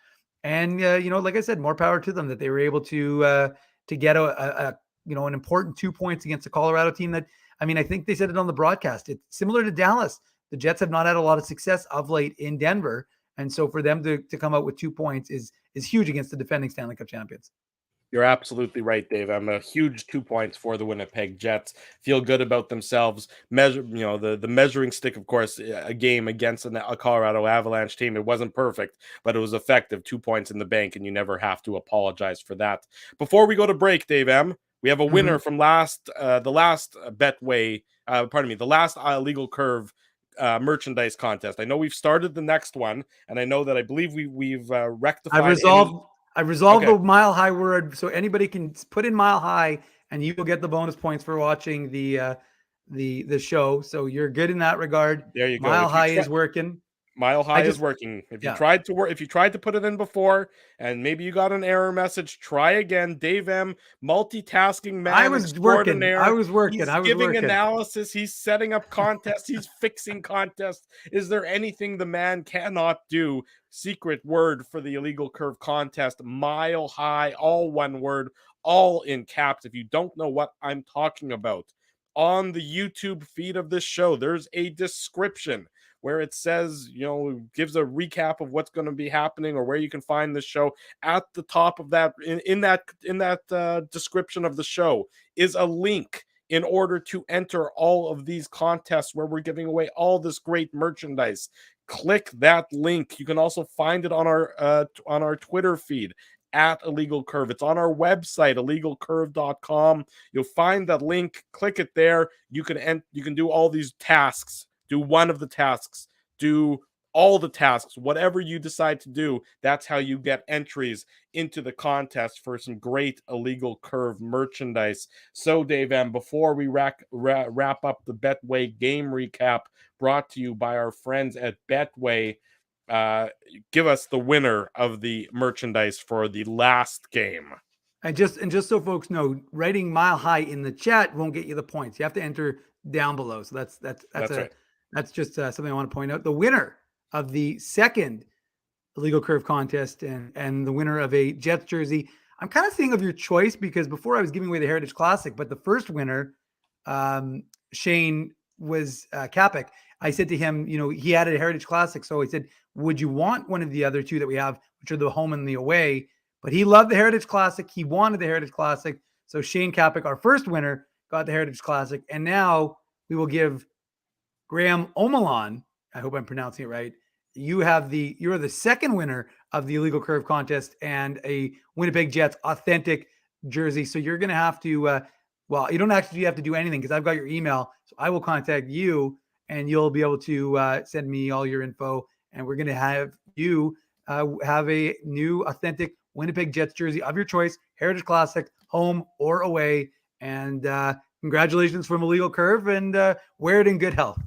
And, like I said, more power to them that they were able to get an important 2 points against the Colorado team that, I think they said it on the broadcast. It's similar to Dallas. The Jets have not had a lot of success of late in Denver. And so for them to come out with 2 points is huge against the defending Stanley Cup champions. You're absolutely right, Dave. I'm a huge 2 points for the Winnipeg Jets. Feel good about themselves. The measuring stick, of course, a game against a Colorado Avalanche team. It wasn't perfect, but it was effective. 2 points in the bank, and you never have to apologize for that. Before we go to break, Dave M, we have a winner from the last Legal Curve merchandise contest. I know we've started the next one, and I know that I believe we've rectified. I resolved the Mile High word, so anybody can put in Mile High, and you will get the bonus points for watching the show. So you're good in that regard. There you go. Mile High is working. Mile High is working. If you tried to put it in before, and maybe you got an error message, try again. Dave M, multitasking man. I was working. He's giving analysis. He's setting up contests. He's fixing contests. Is there anything the man cannot do? Secret word for the Illegal Curve contest: Mile High, all one word, all in caps. If you don't know what I'm talking about, on the YouTube feed of this show, there's a description where it says, gives a recap of what's going to be happening or where you can find the show. At the top of that, in that description of the show, is a link in order to enter all of these contests where we're giving away all this great merchandise. Click that link. You can also find it on our Twitter feed at Illegal Curve. It's on our website, illegalcurve.com. You'll find that link. Click it there. You can do all these tasks. Do one of the tasks. Do all the tasks. Whatever you decide to do, that's how you get entries into the contest for some great Illegal Curve merchandise. So, Dave M, before we wrap up the Betway game recap brought to you by our friends at Betway, give us the winner of the merchandise for the last game. And just so folks know, writing Mile High in the chat won't get you the points. You have to enter down below. So that's right. That's just something I want to point out. The winner of the second Illegal Curve contest and the winner of a Jets jersey. I'm kind of thinking of your choice because before I was giving away the Heritage Classic, but the first winner, Shane, was Kapik. I said to him, he added a Heritage Classic. So I said, would you want one of the other two that we have, which are the home and the away? But he loved the Heritage Classic. He wanted the Heritage Classic. So Shane Kapik, our first winner, got the Heritage Classic. And now we will give Graham Omalon, I hope I'm pronouncing it right. You're the second winner of the Illegal Curve contest and a Winnipeg Jets authentic jersey. So you're going to have to, Well, you don't actually have to do anything because I've got your email. So I will contact you and you'll be able to send me all your info. And we're going to have you have a new authentic Winnipeg Jets jersey of your choice, Heritage Classic, home or away. And congratulations from Illegal Curve, and wear it in good health.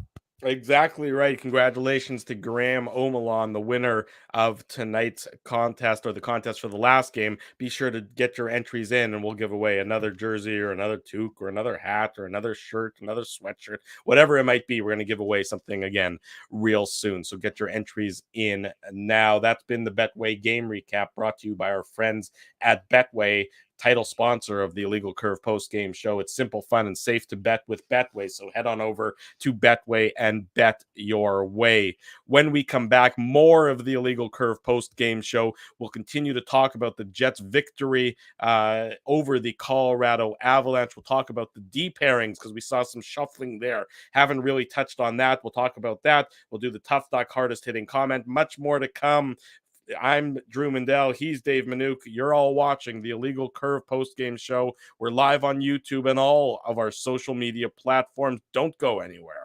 Exactly right. Congratulations to Graham Omalon, the winner of tonight's contest, or the contest for the last game. Be sure to get your entries in and we'll give away another jersey or another toque or another hat or another shirt, another sweatshirt, whatever it might be. We're going to give away something again real soon. So get your entries in now. That's been the Betway game recap, brought to you by our friends at Betway, title sponsor of the Illegal Curve post-game show. It's simple, fun, and safe to bet with Betway. So head on over to Betway and bet your way. When we come back, more of the Illegal Curve post-game show. We'll continue to talk about the Jets' victory over the Colorado Avalanche. We'll talk about the D pairings because we saw some shuffling there. Haven't really touched on that. We'll talk about that. We'll do the Tough Duck hardest hitting comment. Much more to come. I'm Drew Mandel. He's Dave Manouk. You're all watching the Illegal Curve post-game show. We're live on YouTube and all of our social media platforms. Don't go anywhere.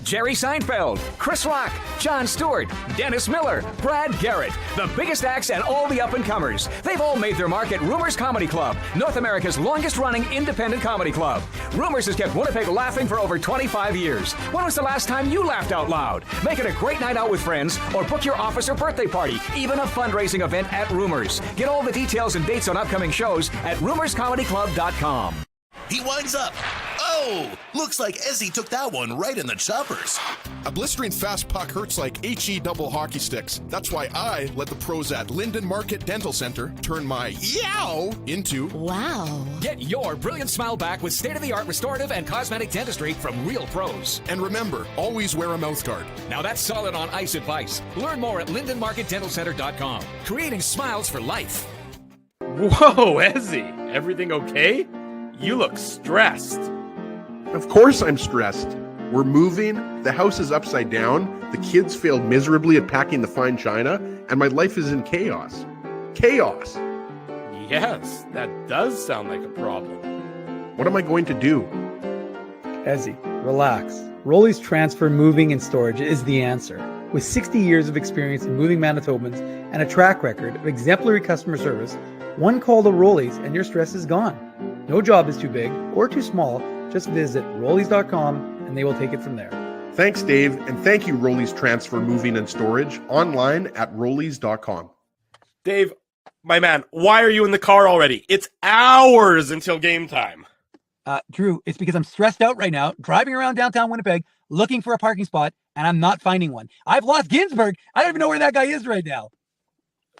Jerry Seinfeld, Chris Rock, Jon Stewart, Dennis Miller, Brad Garrett, the biggest acts and all the up-and-comers. They've all made their mark at Rumors Comedy Club, North America's longest-running independent comedy club. Rumors has kept Winnipeg laughing for over 25 years. When was the last time you laughed out loud? Make it a great night out with friends or book your office or birthday party, even a fundraising event at Rumors. Get all the details and dates on upcoming shows at rumorscomedyclub.com. He winds up. Oh, looks like Ezzy took that one right in the choppers. A blistering fast puck hurts like HE double hockey sticks. That's why I let the pros at Linden Market Dental Center turn my yow into wow. Get your brilliant smile back with state-of-the-art restorative and cosmetic dentistry from real pros. And remember, always wear a mouth guard. Now that's solid on ice advice. Learn more at lindenmarketdentalcenter.com. Creating smiles for life. Whoa, Ezzy, everything okay? You look stressed. Of course I'm stressed. We're moving, the house is upside down, the kids failed miserably at packing the fine china, and my life is in chaos. Chaos! Yes, that does sound like a problem. What am I going to do? Ezzy, relax. Rolly's Transfer Moving and Storage is the answer. With 60 years of experience in moving Manitobans and a track record of exemplary customer service, one call to Rolly's and your stress is gone. No job is too big or too small. Just visit Rollies.com and they will take it from there. Thanks, Dave, and thank you, Rollies Transfer Moving and Storage, online at Rollies.com. Dave, my man, why are you in the car already? It's hours until game time. Drew, it's because I'm stressed out right now, driving around downtown Winnipeg, looking for a parking spot, and I'm not finding one. I've lost Ginsburg. I don't even know where that guy is right now.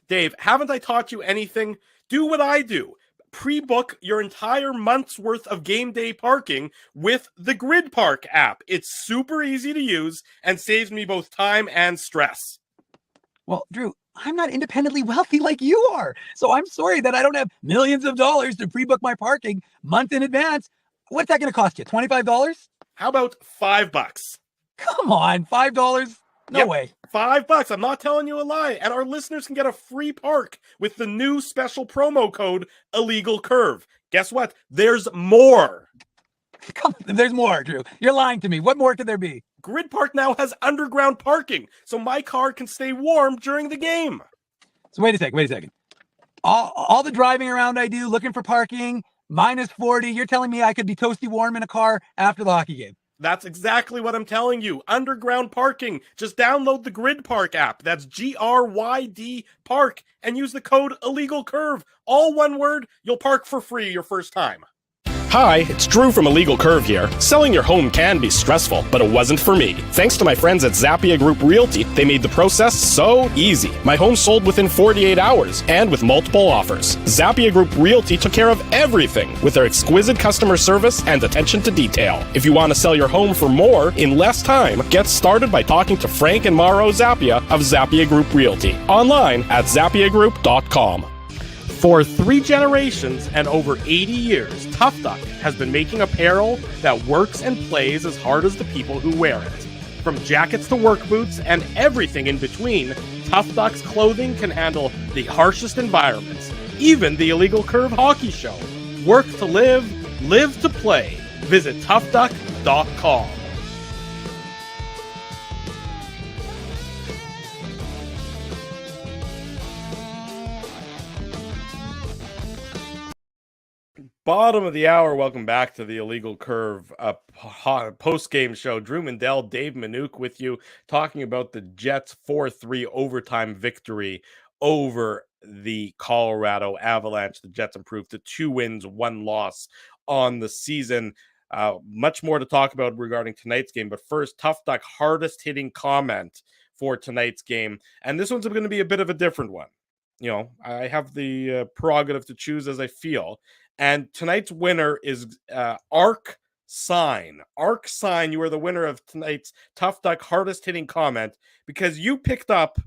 Dave, haven't I taught you anything? Do what I do. Pre-book your entire month's worth of game day parking with the Grid Park app. It's super easy to use and saves me both time and stress. Well, Drew, I'm not independently wealthy like you are. So I'm sorry that I don't have millions of dollars to pre-book my parking month in advance. What's that going to cost you? $25? How about $5? Come on, $5? No way. $5. I'm not telling you a lie. And our listeners can get a free park with the new special promo code Illegal Curve. Guess what? There's more. Come on, there's more, Drew. You're lying to me. What more could there be? Grid Park now has underground parking, so my car can stay warm during the game. So wait a second. All the driving around I do, looking for parking, minus 40. You're telling me I could be toasty warm in a car after the hockey game? That's exactly what I'm telling you. Underground parking. Just download the Grid Park app. That's GRYD Park and use the code Illegal Curve. All one word. You'll park for free your first time. Hi, it's Drew from Illegal Curve here. Selling your home can be stressful, but it wasn't for me. Thanks to my friends at Zappia Group Realty, they made the process so easy. My home sold within 48 hours and with multiple offers. Zappia Group Realty took care of everything with their exquisite customer service and attention to detail. If you want to sell your home for more in less time, get started by talking to Frank and Mauro Zappia of Zappia Group Realty. Online at zappiagroup.com. For 3 generations and over 80 years, Tough Duck has been making apparel that works and plays as hard as the people who wear it. From jackets to work boots and everything in between, Tough Duck's clothing can handle the harshest environments, even the Illegal Curve hockey show. Work to live, Live to play. Visit toughduck.com. Bottom of the hour. Welcome back to the Illegal Curve post-game show. Drew Mandel, Dave Manouk with you, talking about the Jets' 4-3 overtime victory over the Colorado Avalanche. The Jets improved to 2 wins, 1 loss on the season. Much more to talk about regarding tonight's game. But first, Tough Duck hardest hitting comment for tonight's game. And this one's going to be a bit of a different one. You know, I have the prerogative to choose as I feel. And tonight's winner is Arc Sign. Arc Sign, you are the winner of tonight's Tough Duck hardest hitting comment because you picked up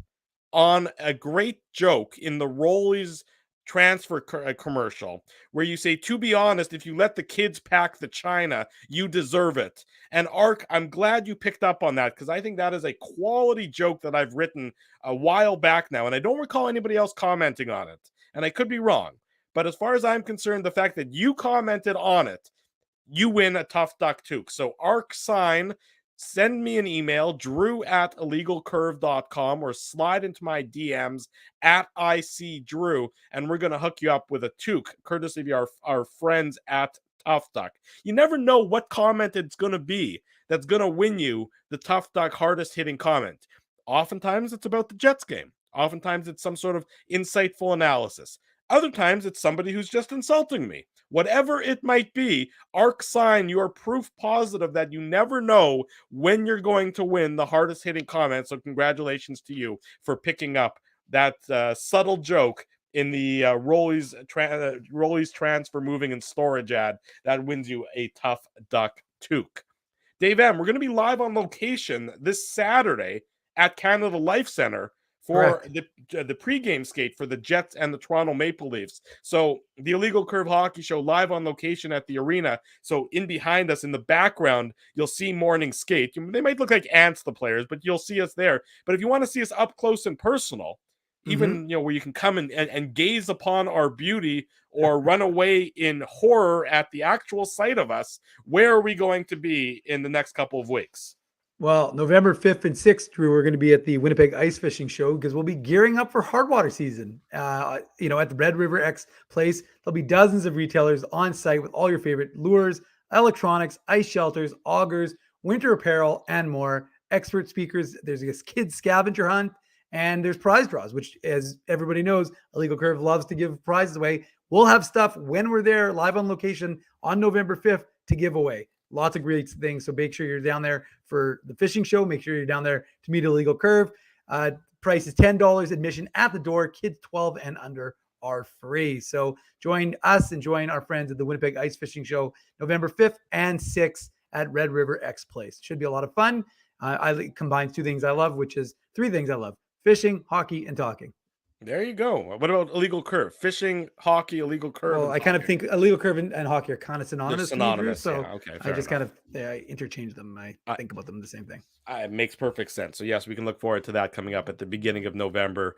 on a great joke in the Rollies transfer commercial where you say, to be honest, if you let the kids pack the china, you deserve it. And Arc, I'm glad you picked up on that because I think that is a quality joke that I've written a while back now, and I don't recall anybody else commenting on it, and I could be wrong. But as far as I'm concerned, the fact that you commented on it, you win a Tough Duck toque. So Arc Sign, send me an email, drew@illegalcurve.com, or slide into my DMs at ICDrew, and we're going to hook you up with a toque, courtesy of our friends at Tough Duck. You never know what comment it's going to be that's going to win you the Tough Duck hardest hitting comment. Oftentimes, it's about the Jets game. Oftentimes, it's some sort of insightful analysis. Other times, it's somebody who's just insulting me. Whatever it might be, Arc Sign, you are proof positive that you never know when you're going to win the hardest hitting comment. So congratulations to you for picking up that subtle joke in the Rollies transfer moving and storage ad that wins you a Tough Duck toque. Dave M., we're going to be live on location this Saturday at Canada Life Center for the pregame skate for the Jets and the Toronto Maple Leafs. So the Illegal Curve Hockey Show live on location at the arena. So in behind us in the background, you'll see morning skate. They might look like ants, the players, but you'll see us there. But if you want to see us up close and personal, even where you can come and gaze upon our beauty or run away in horror at the actual sight of us, where are we going to be in the next couple of weeks? Well, November 5th and 6th, Drew, we're going to be at the Winnipeg Ice Fishing Show because we'll be gearing up for hard water season. At the Red River X place, there'll be dozens of retailers on site with all your favorite lures, electronics, ice shelters, augers, winter apparel, and more. Expert speakers. There's a kids scavenger hunt, and there's prize draws, which, as everybody knows, Illegal Curve loves to give prizes away. We'll have stuff when we're there live on location on November 5th to give away. Lots of great things. So make sure you're down there for the fishing show. Make sure you're down there to meet Illegal Curve. Price is $10 admission at the door. Kids 12 and under are free. So join us and join our friends at the Winnipeg Ice Fishing Show November 5th and 6th at Red River X Place. Should be a lot of fun. I combine three things I love: fishing, hockey, and talking. There you go. What about Illegal Curve? Fishing, hockey, Illegal Curve. Well, I kind of think Illegal Curve and hockey are kind of synonymous. They're synonymous, so yeah, okay, I just enough. I interchange them. I think about them the same thing. It makes perfect sense. So yes, we can look forward to that coming up at the beginning of November.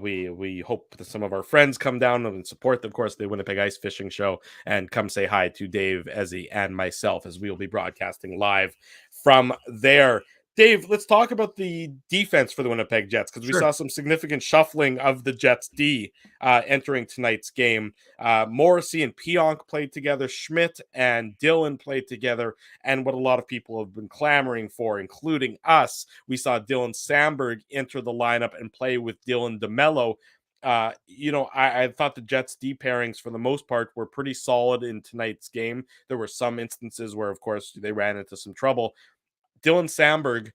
We hope that some of our friends come down and support, of course, the Winnipeg Ice Fishing Show and come say hi to Dave, Ezzy, and myself as we will be broadcasting live from there. Dave, let's talk about the defense for the Winnipeg Jets because we saw some significant shuffling of the Jets D entering tonight's game. Morrissey and Pionk played together. Schmidt and Dillon played together. And what a lot of people have been clamoring for, including us, we saw Dylan Samberg enter the lineup and play with Dylan DeMello. I thought the Jets D pairings for the most part were pretty solid in tonight's game. There were some instances where, of course, they ran into some trouble. Dylan Samberg,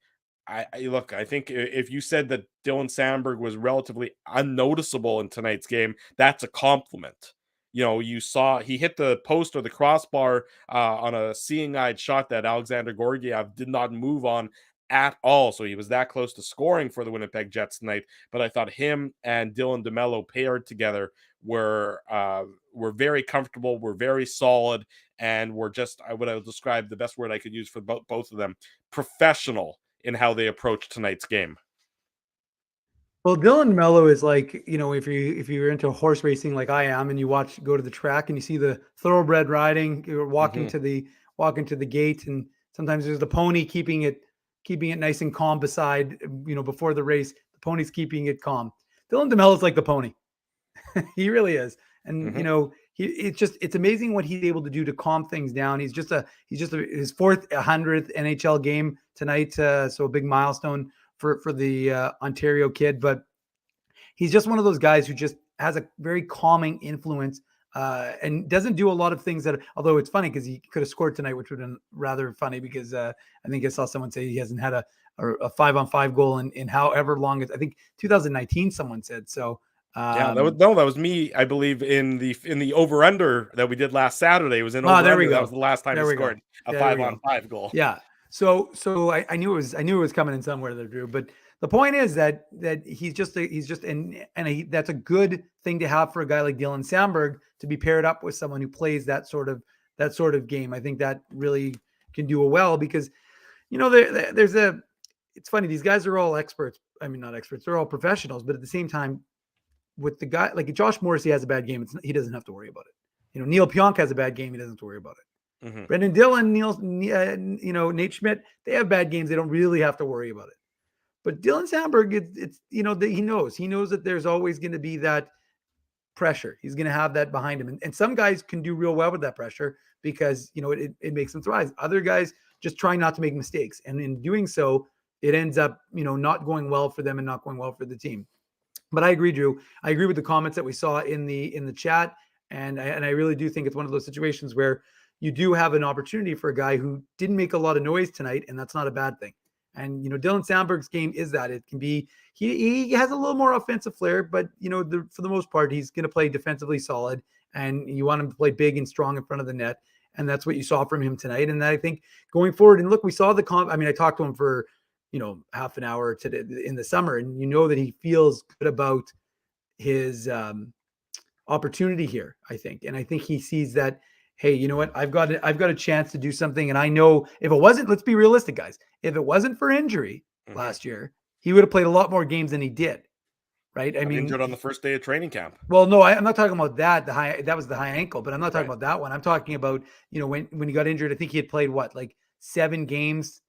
I think if you said that Dylan Samberg was relatively unnoticeable in tonight's game, that's a compliment. You saw he hit the post or the crossbar on a seeing-eyed shot that Alexander Gorgiev did not move on at all. So he was that close to scoring for the Winnipeg Jets tonight. But I thought him and Dylan DeMello paired together were very comfortable, were very solid, and were just what I would describe the best word I could use for both of them, professional in how they approached tonight's game. Well, Dylan Mello is like, if you're into horse racing like I am, and you go to the track and you see the thoroughbred riding, you're Mhm. walking to the gate, and sometimes there's the pony keeping it nice and calm beside, before the race, the pony's keeping it calm. Dylan DeMello is like the pony. He really is. And Mhm. it's amazing what he's able to do to calm things down. His fourth 100th NHL game tonight. So a big milestone for the Ontario kid, but he's just one of those guys who just has a very calming influence, and doesn't do a lot of things although it's funny because he could have scored tonight, which would have been rather funny because I think I saw someone say he hasn't had a 5-on-5 goal in however long I think 2019 someone said. So Yeah, that was me. I believe in the over under that we did last Saturday. It was in over there we under. That go. was the last time There he we go. scored a There we 5-on-5 goal. Yeah. So I knew it was coming in somewhere there, Drew. But the point is that that's a good thing to have for a guy like Dylan Sandberg, to be paired up with someone who plays that sort of game. I think that really can do well because it's funny, these guys are all experts. I mean, not experts, they're all professionals, but at the same time, with the guy like Josh Morrissey has a bad game, he doesn't have to worry about it. Neil Pionk has a bad game, he doesn't have to worry about it. Mhm. Brendan Dillon, Nate Schmidt, they have bad games. They don't really have to worry about it. But Dylan Sandberg, he knows that there's always going to be that pressure. He's going to have that behind him. And some guys can do real well with that pressure because, it makes them thrive. Other guys just try not to make mistakes. And in doing so, it ends up, not going well for them and not going well for the team. But I agree, Drew. I agree with the comments that we saw in the chat. And I really do think it's one of those situations where you do have an opportunity for a guy who didn't make a lot of noise tonight, and that's not a bad thing. And Dylan Sandberg's game is that it can be he has a little more offensive flair, but for the most part, he's going to play defensively solid, and you want him to play big and strong in front of the net, and that's what you saw from him tonight. And I think going forward, and look, we saw I mean, I talked to him for half an hour today in the summer, and that he feels good about his opportunity here, I think. And I think he sees that, hey, you know what? I've got a chance to do something. And I know if it wasn't, let's be realistic, guys. If it wasn't for injury last year, he would have played a lot more games than he did. Right? I mean, injured on the first day of training camp. Well, no, I'm not talking about that. That was the high ankle, but I'm not talking about that one. I'm talking about, when he got injured, I think he had played like 7 games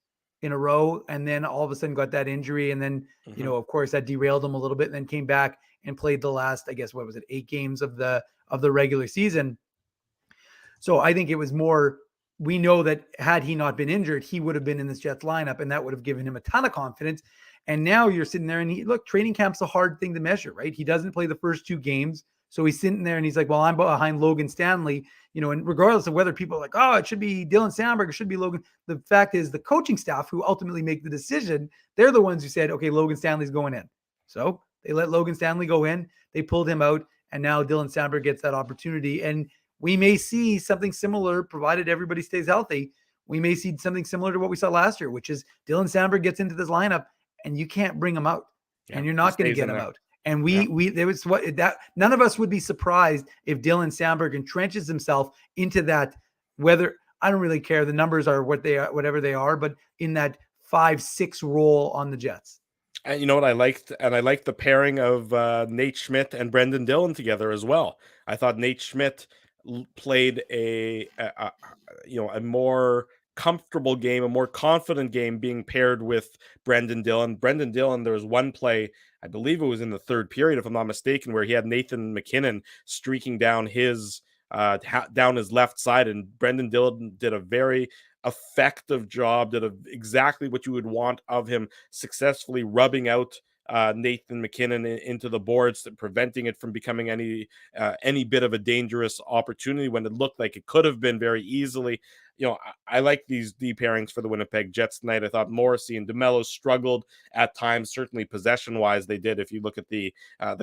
in a row, and then all of a sudden got that injury. And then, of course that derailed him a little bit, and then came back and played the last, I guess, what was it? 8 games of the regular season. So I think it was more, we know that had he not been injured, he would have been in this Jets lineup, and that would have given him a ton of confidence. And now you're sitting there, and look, training camp's a hard thing to measure, right? He doesn't play the first 2 games. So he's sitting there and he's like, well, I'm behind Logan Stanley, and regardless of whether people are like, oh, it should be Dylan Sandberg, it should be Logan. The fact is the coaching staff who ultimately make the decision, they're the ones who said, okay, Logan Stanley's going in. So they let Logan Stanley go in, they pulled him out, and now Dylan Sandberg gets that opportunity. And we may see something similar, provided everybody stays healthy. We may see something similar to what we saw last year, which is Dylan Sandberg gets into this lineup and you can't bring him out, and you're not going to get him out. And none of us would be surprised if Dylan Sandberg entrenches himself into that, whether, I don't really care. The numbers are what they are, whatever they are, but in that 5-6 role on the Jets. And you know what I liked? And I liked the pairing of Nate Schmidt and Brendan Dillon together as well. I thought Nate Schmidt played a more comfortable game, a more confident game, being paired with Brendan Dillon. Brendan Dillon, there was one play, I believe it was in the third period, if I'm not mistaken, where he had Nathan McKinnon streaking down his left side, and Brendan Dillon did a very effective job, did exactly what you would want of him, successfully rubbing out Nathan McKinnon into the boards, preventing it from becoming any bit of a dangerous opportunity when it looked like it could have been very easily. I like these D pairings for the Winnipeg Jets tonight. I thought Morrissey and DeMello struggled at times, certainly possession-wise they did. If you look at the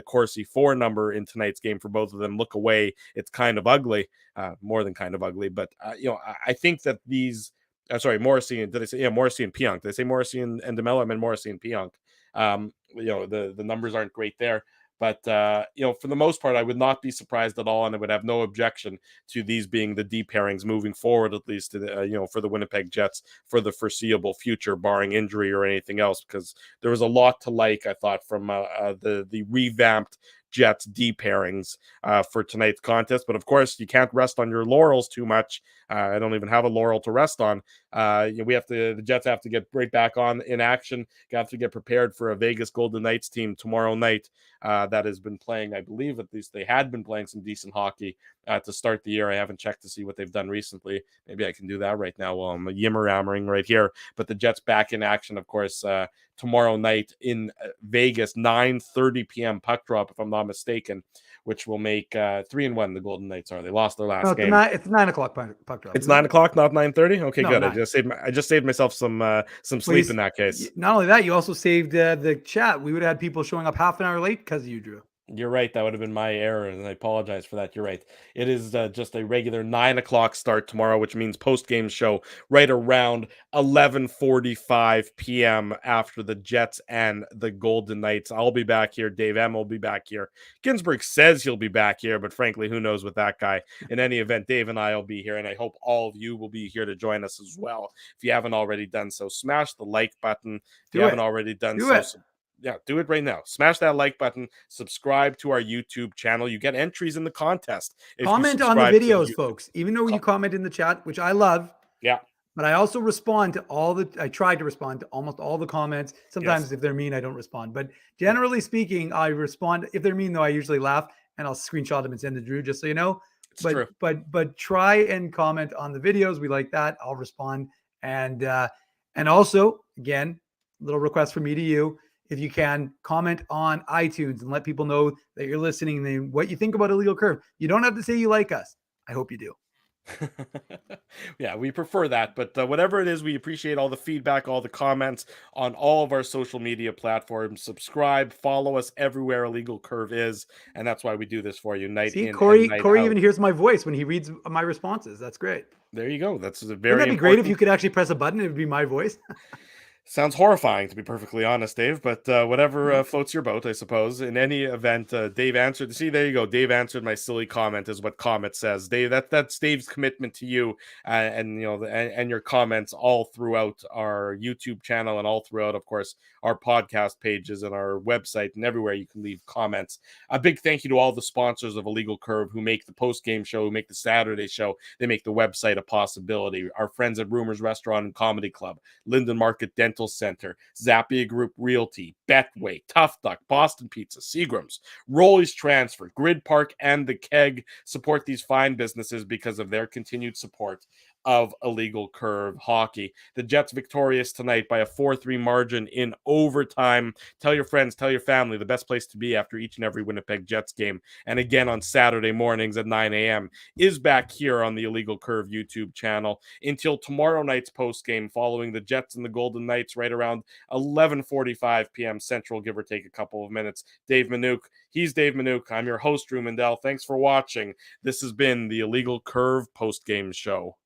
Corsi 4 number in tonight's game for both of them, look away, it's kind of ugly, more than kind of ugly. But, I think that these, Morrissey, and did I say, yeah, Morrissey and Pionk. Did I say Morrissey and DeMello? I meant Morrissey and Pionk. The numbers aren't great there. But, for the most part, I would not be surprised at all, and I would have no objection to these being the D pairings moving forward, at least, for the Winnipeg Jets for the foreseeable future, barring injury or anything else, because there was a lot to like, I thought, from the revamped Jets D pairings for tonight's contest. But of course, you can't rest on your laurels too much. I don't even have a laurel to rest on. The Jets have to get right back on in action. You have to get prepared for a Vegas Golden Knights team tomorrow night that has been playing, I believe, at least they had been playing some decent hockey to start the year. I haven't checked to see what they've done recently. Maybe I can do that right now while I'm yammer-yammering right here. But the Jets back in action, of course, tomorrow night in Vegas, 9:30 p.m. puck drop, if I'm not mistaken, which will make 3-1 the Golden Knights are. They lost their last game. It's 9 o'clock puck drop. It's 9 o'clock, not 9:30. Okay, No, good. 9. I just saved myself some sleep in that case. Not only that, you also saved the chat. We would have had people showing up half an hour late because of you, Drew. You're right. That would have been my error, and I apologize for that. You're right. It is just a regular 9 o'clock start tomorrow, which means post-game show right around 11:45 p.m. after the Jets and the Golden Knights. I'll be back here. Dave M will be back here. Ginsburg says he'll be back here, but frankly, who knows with that guy. In any event, Dave and I will be here, and I hope all of you will be here to join us as well. If you haven't already done so, smash the like button. If you haven't already done so, yeah, do it right now. Smash that like button. Subscribe to our YouTube channel. You get entries in the contest. Comment on the videos, folks. Even though you comment in the chat, which I love. Yeah. But I also respond to I try to respond to almost all the comments. Sometimes if they're mean, I don't respond. But generally speaking, I respond. If they're mean, though, I usually laugh and I'll screenshot them and send to Drew, just so you know. True. But try and comment on the videos. We like that. I'll respond. And also, again, little request from me to you. If you can, comment on iTunes and let people know that you're listening and what you think about Illegal Curve. You don't have to say you like us. I hope you do. Yeah, we prefer that. But whatever it is, we appreciate all the feedback, all the comments on all of our social media platforms. Subscribe, follow us everywhere Illegal Curve is. And that's why we do this for you night in Corey, and night Corey out. Even hears my voice when he reads my responses. That's great. There you go. That's a very Wouldn't that be great if you could actually press a button? It would be my voice. Sounds horrifying, to be perfectly honest, Dave, but whatever floats your boat, I suppose. In any event, Dave answered. See, there you go. Dave answered my silly comment, is what Comet says. Dave, that's Dave's commitment to you, and your comments all throughout our YouTube channel and all throughout, of course, our podcast pages and our website and everywhere you can leave comments. A big thank you to all the sponsors of Illegal Curve who make the post-game show, who make the Saturday show. They make the website a possibility. Our friends at Rumors Restaurant and Comedy Club, Linden Market Dental Center, Zappia Group Realty, Betway, Tough Duck, Boston Pizza, Seagram's, Rolly's Transfer, Grid Park, and The Keg. Support these fine businesses because of their continued support of Illegal Curve hockey. The Jets victorious tonight by a 4-3 margin in overtime. Tell your friends, tell your family, the best place to be after each and every Winnipeg Jets game. And again on Saturday mornings at 9 a.m. is back here on the Illegal Curve YouTube channel until tomorrow night's postgame following the Jets and the Golden Knights right around 11:45 p.m. Central, give or take a couple of minutes. Dave Manouk, he's Dave Manouk. I'm your host, Drew Mandel. Thanks for watching. This has been the Illegal Curve postgame show.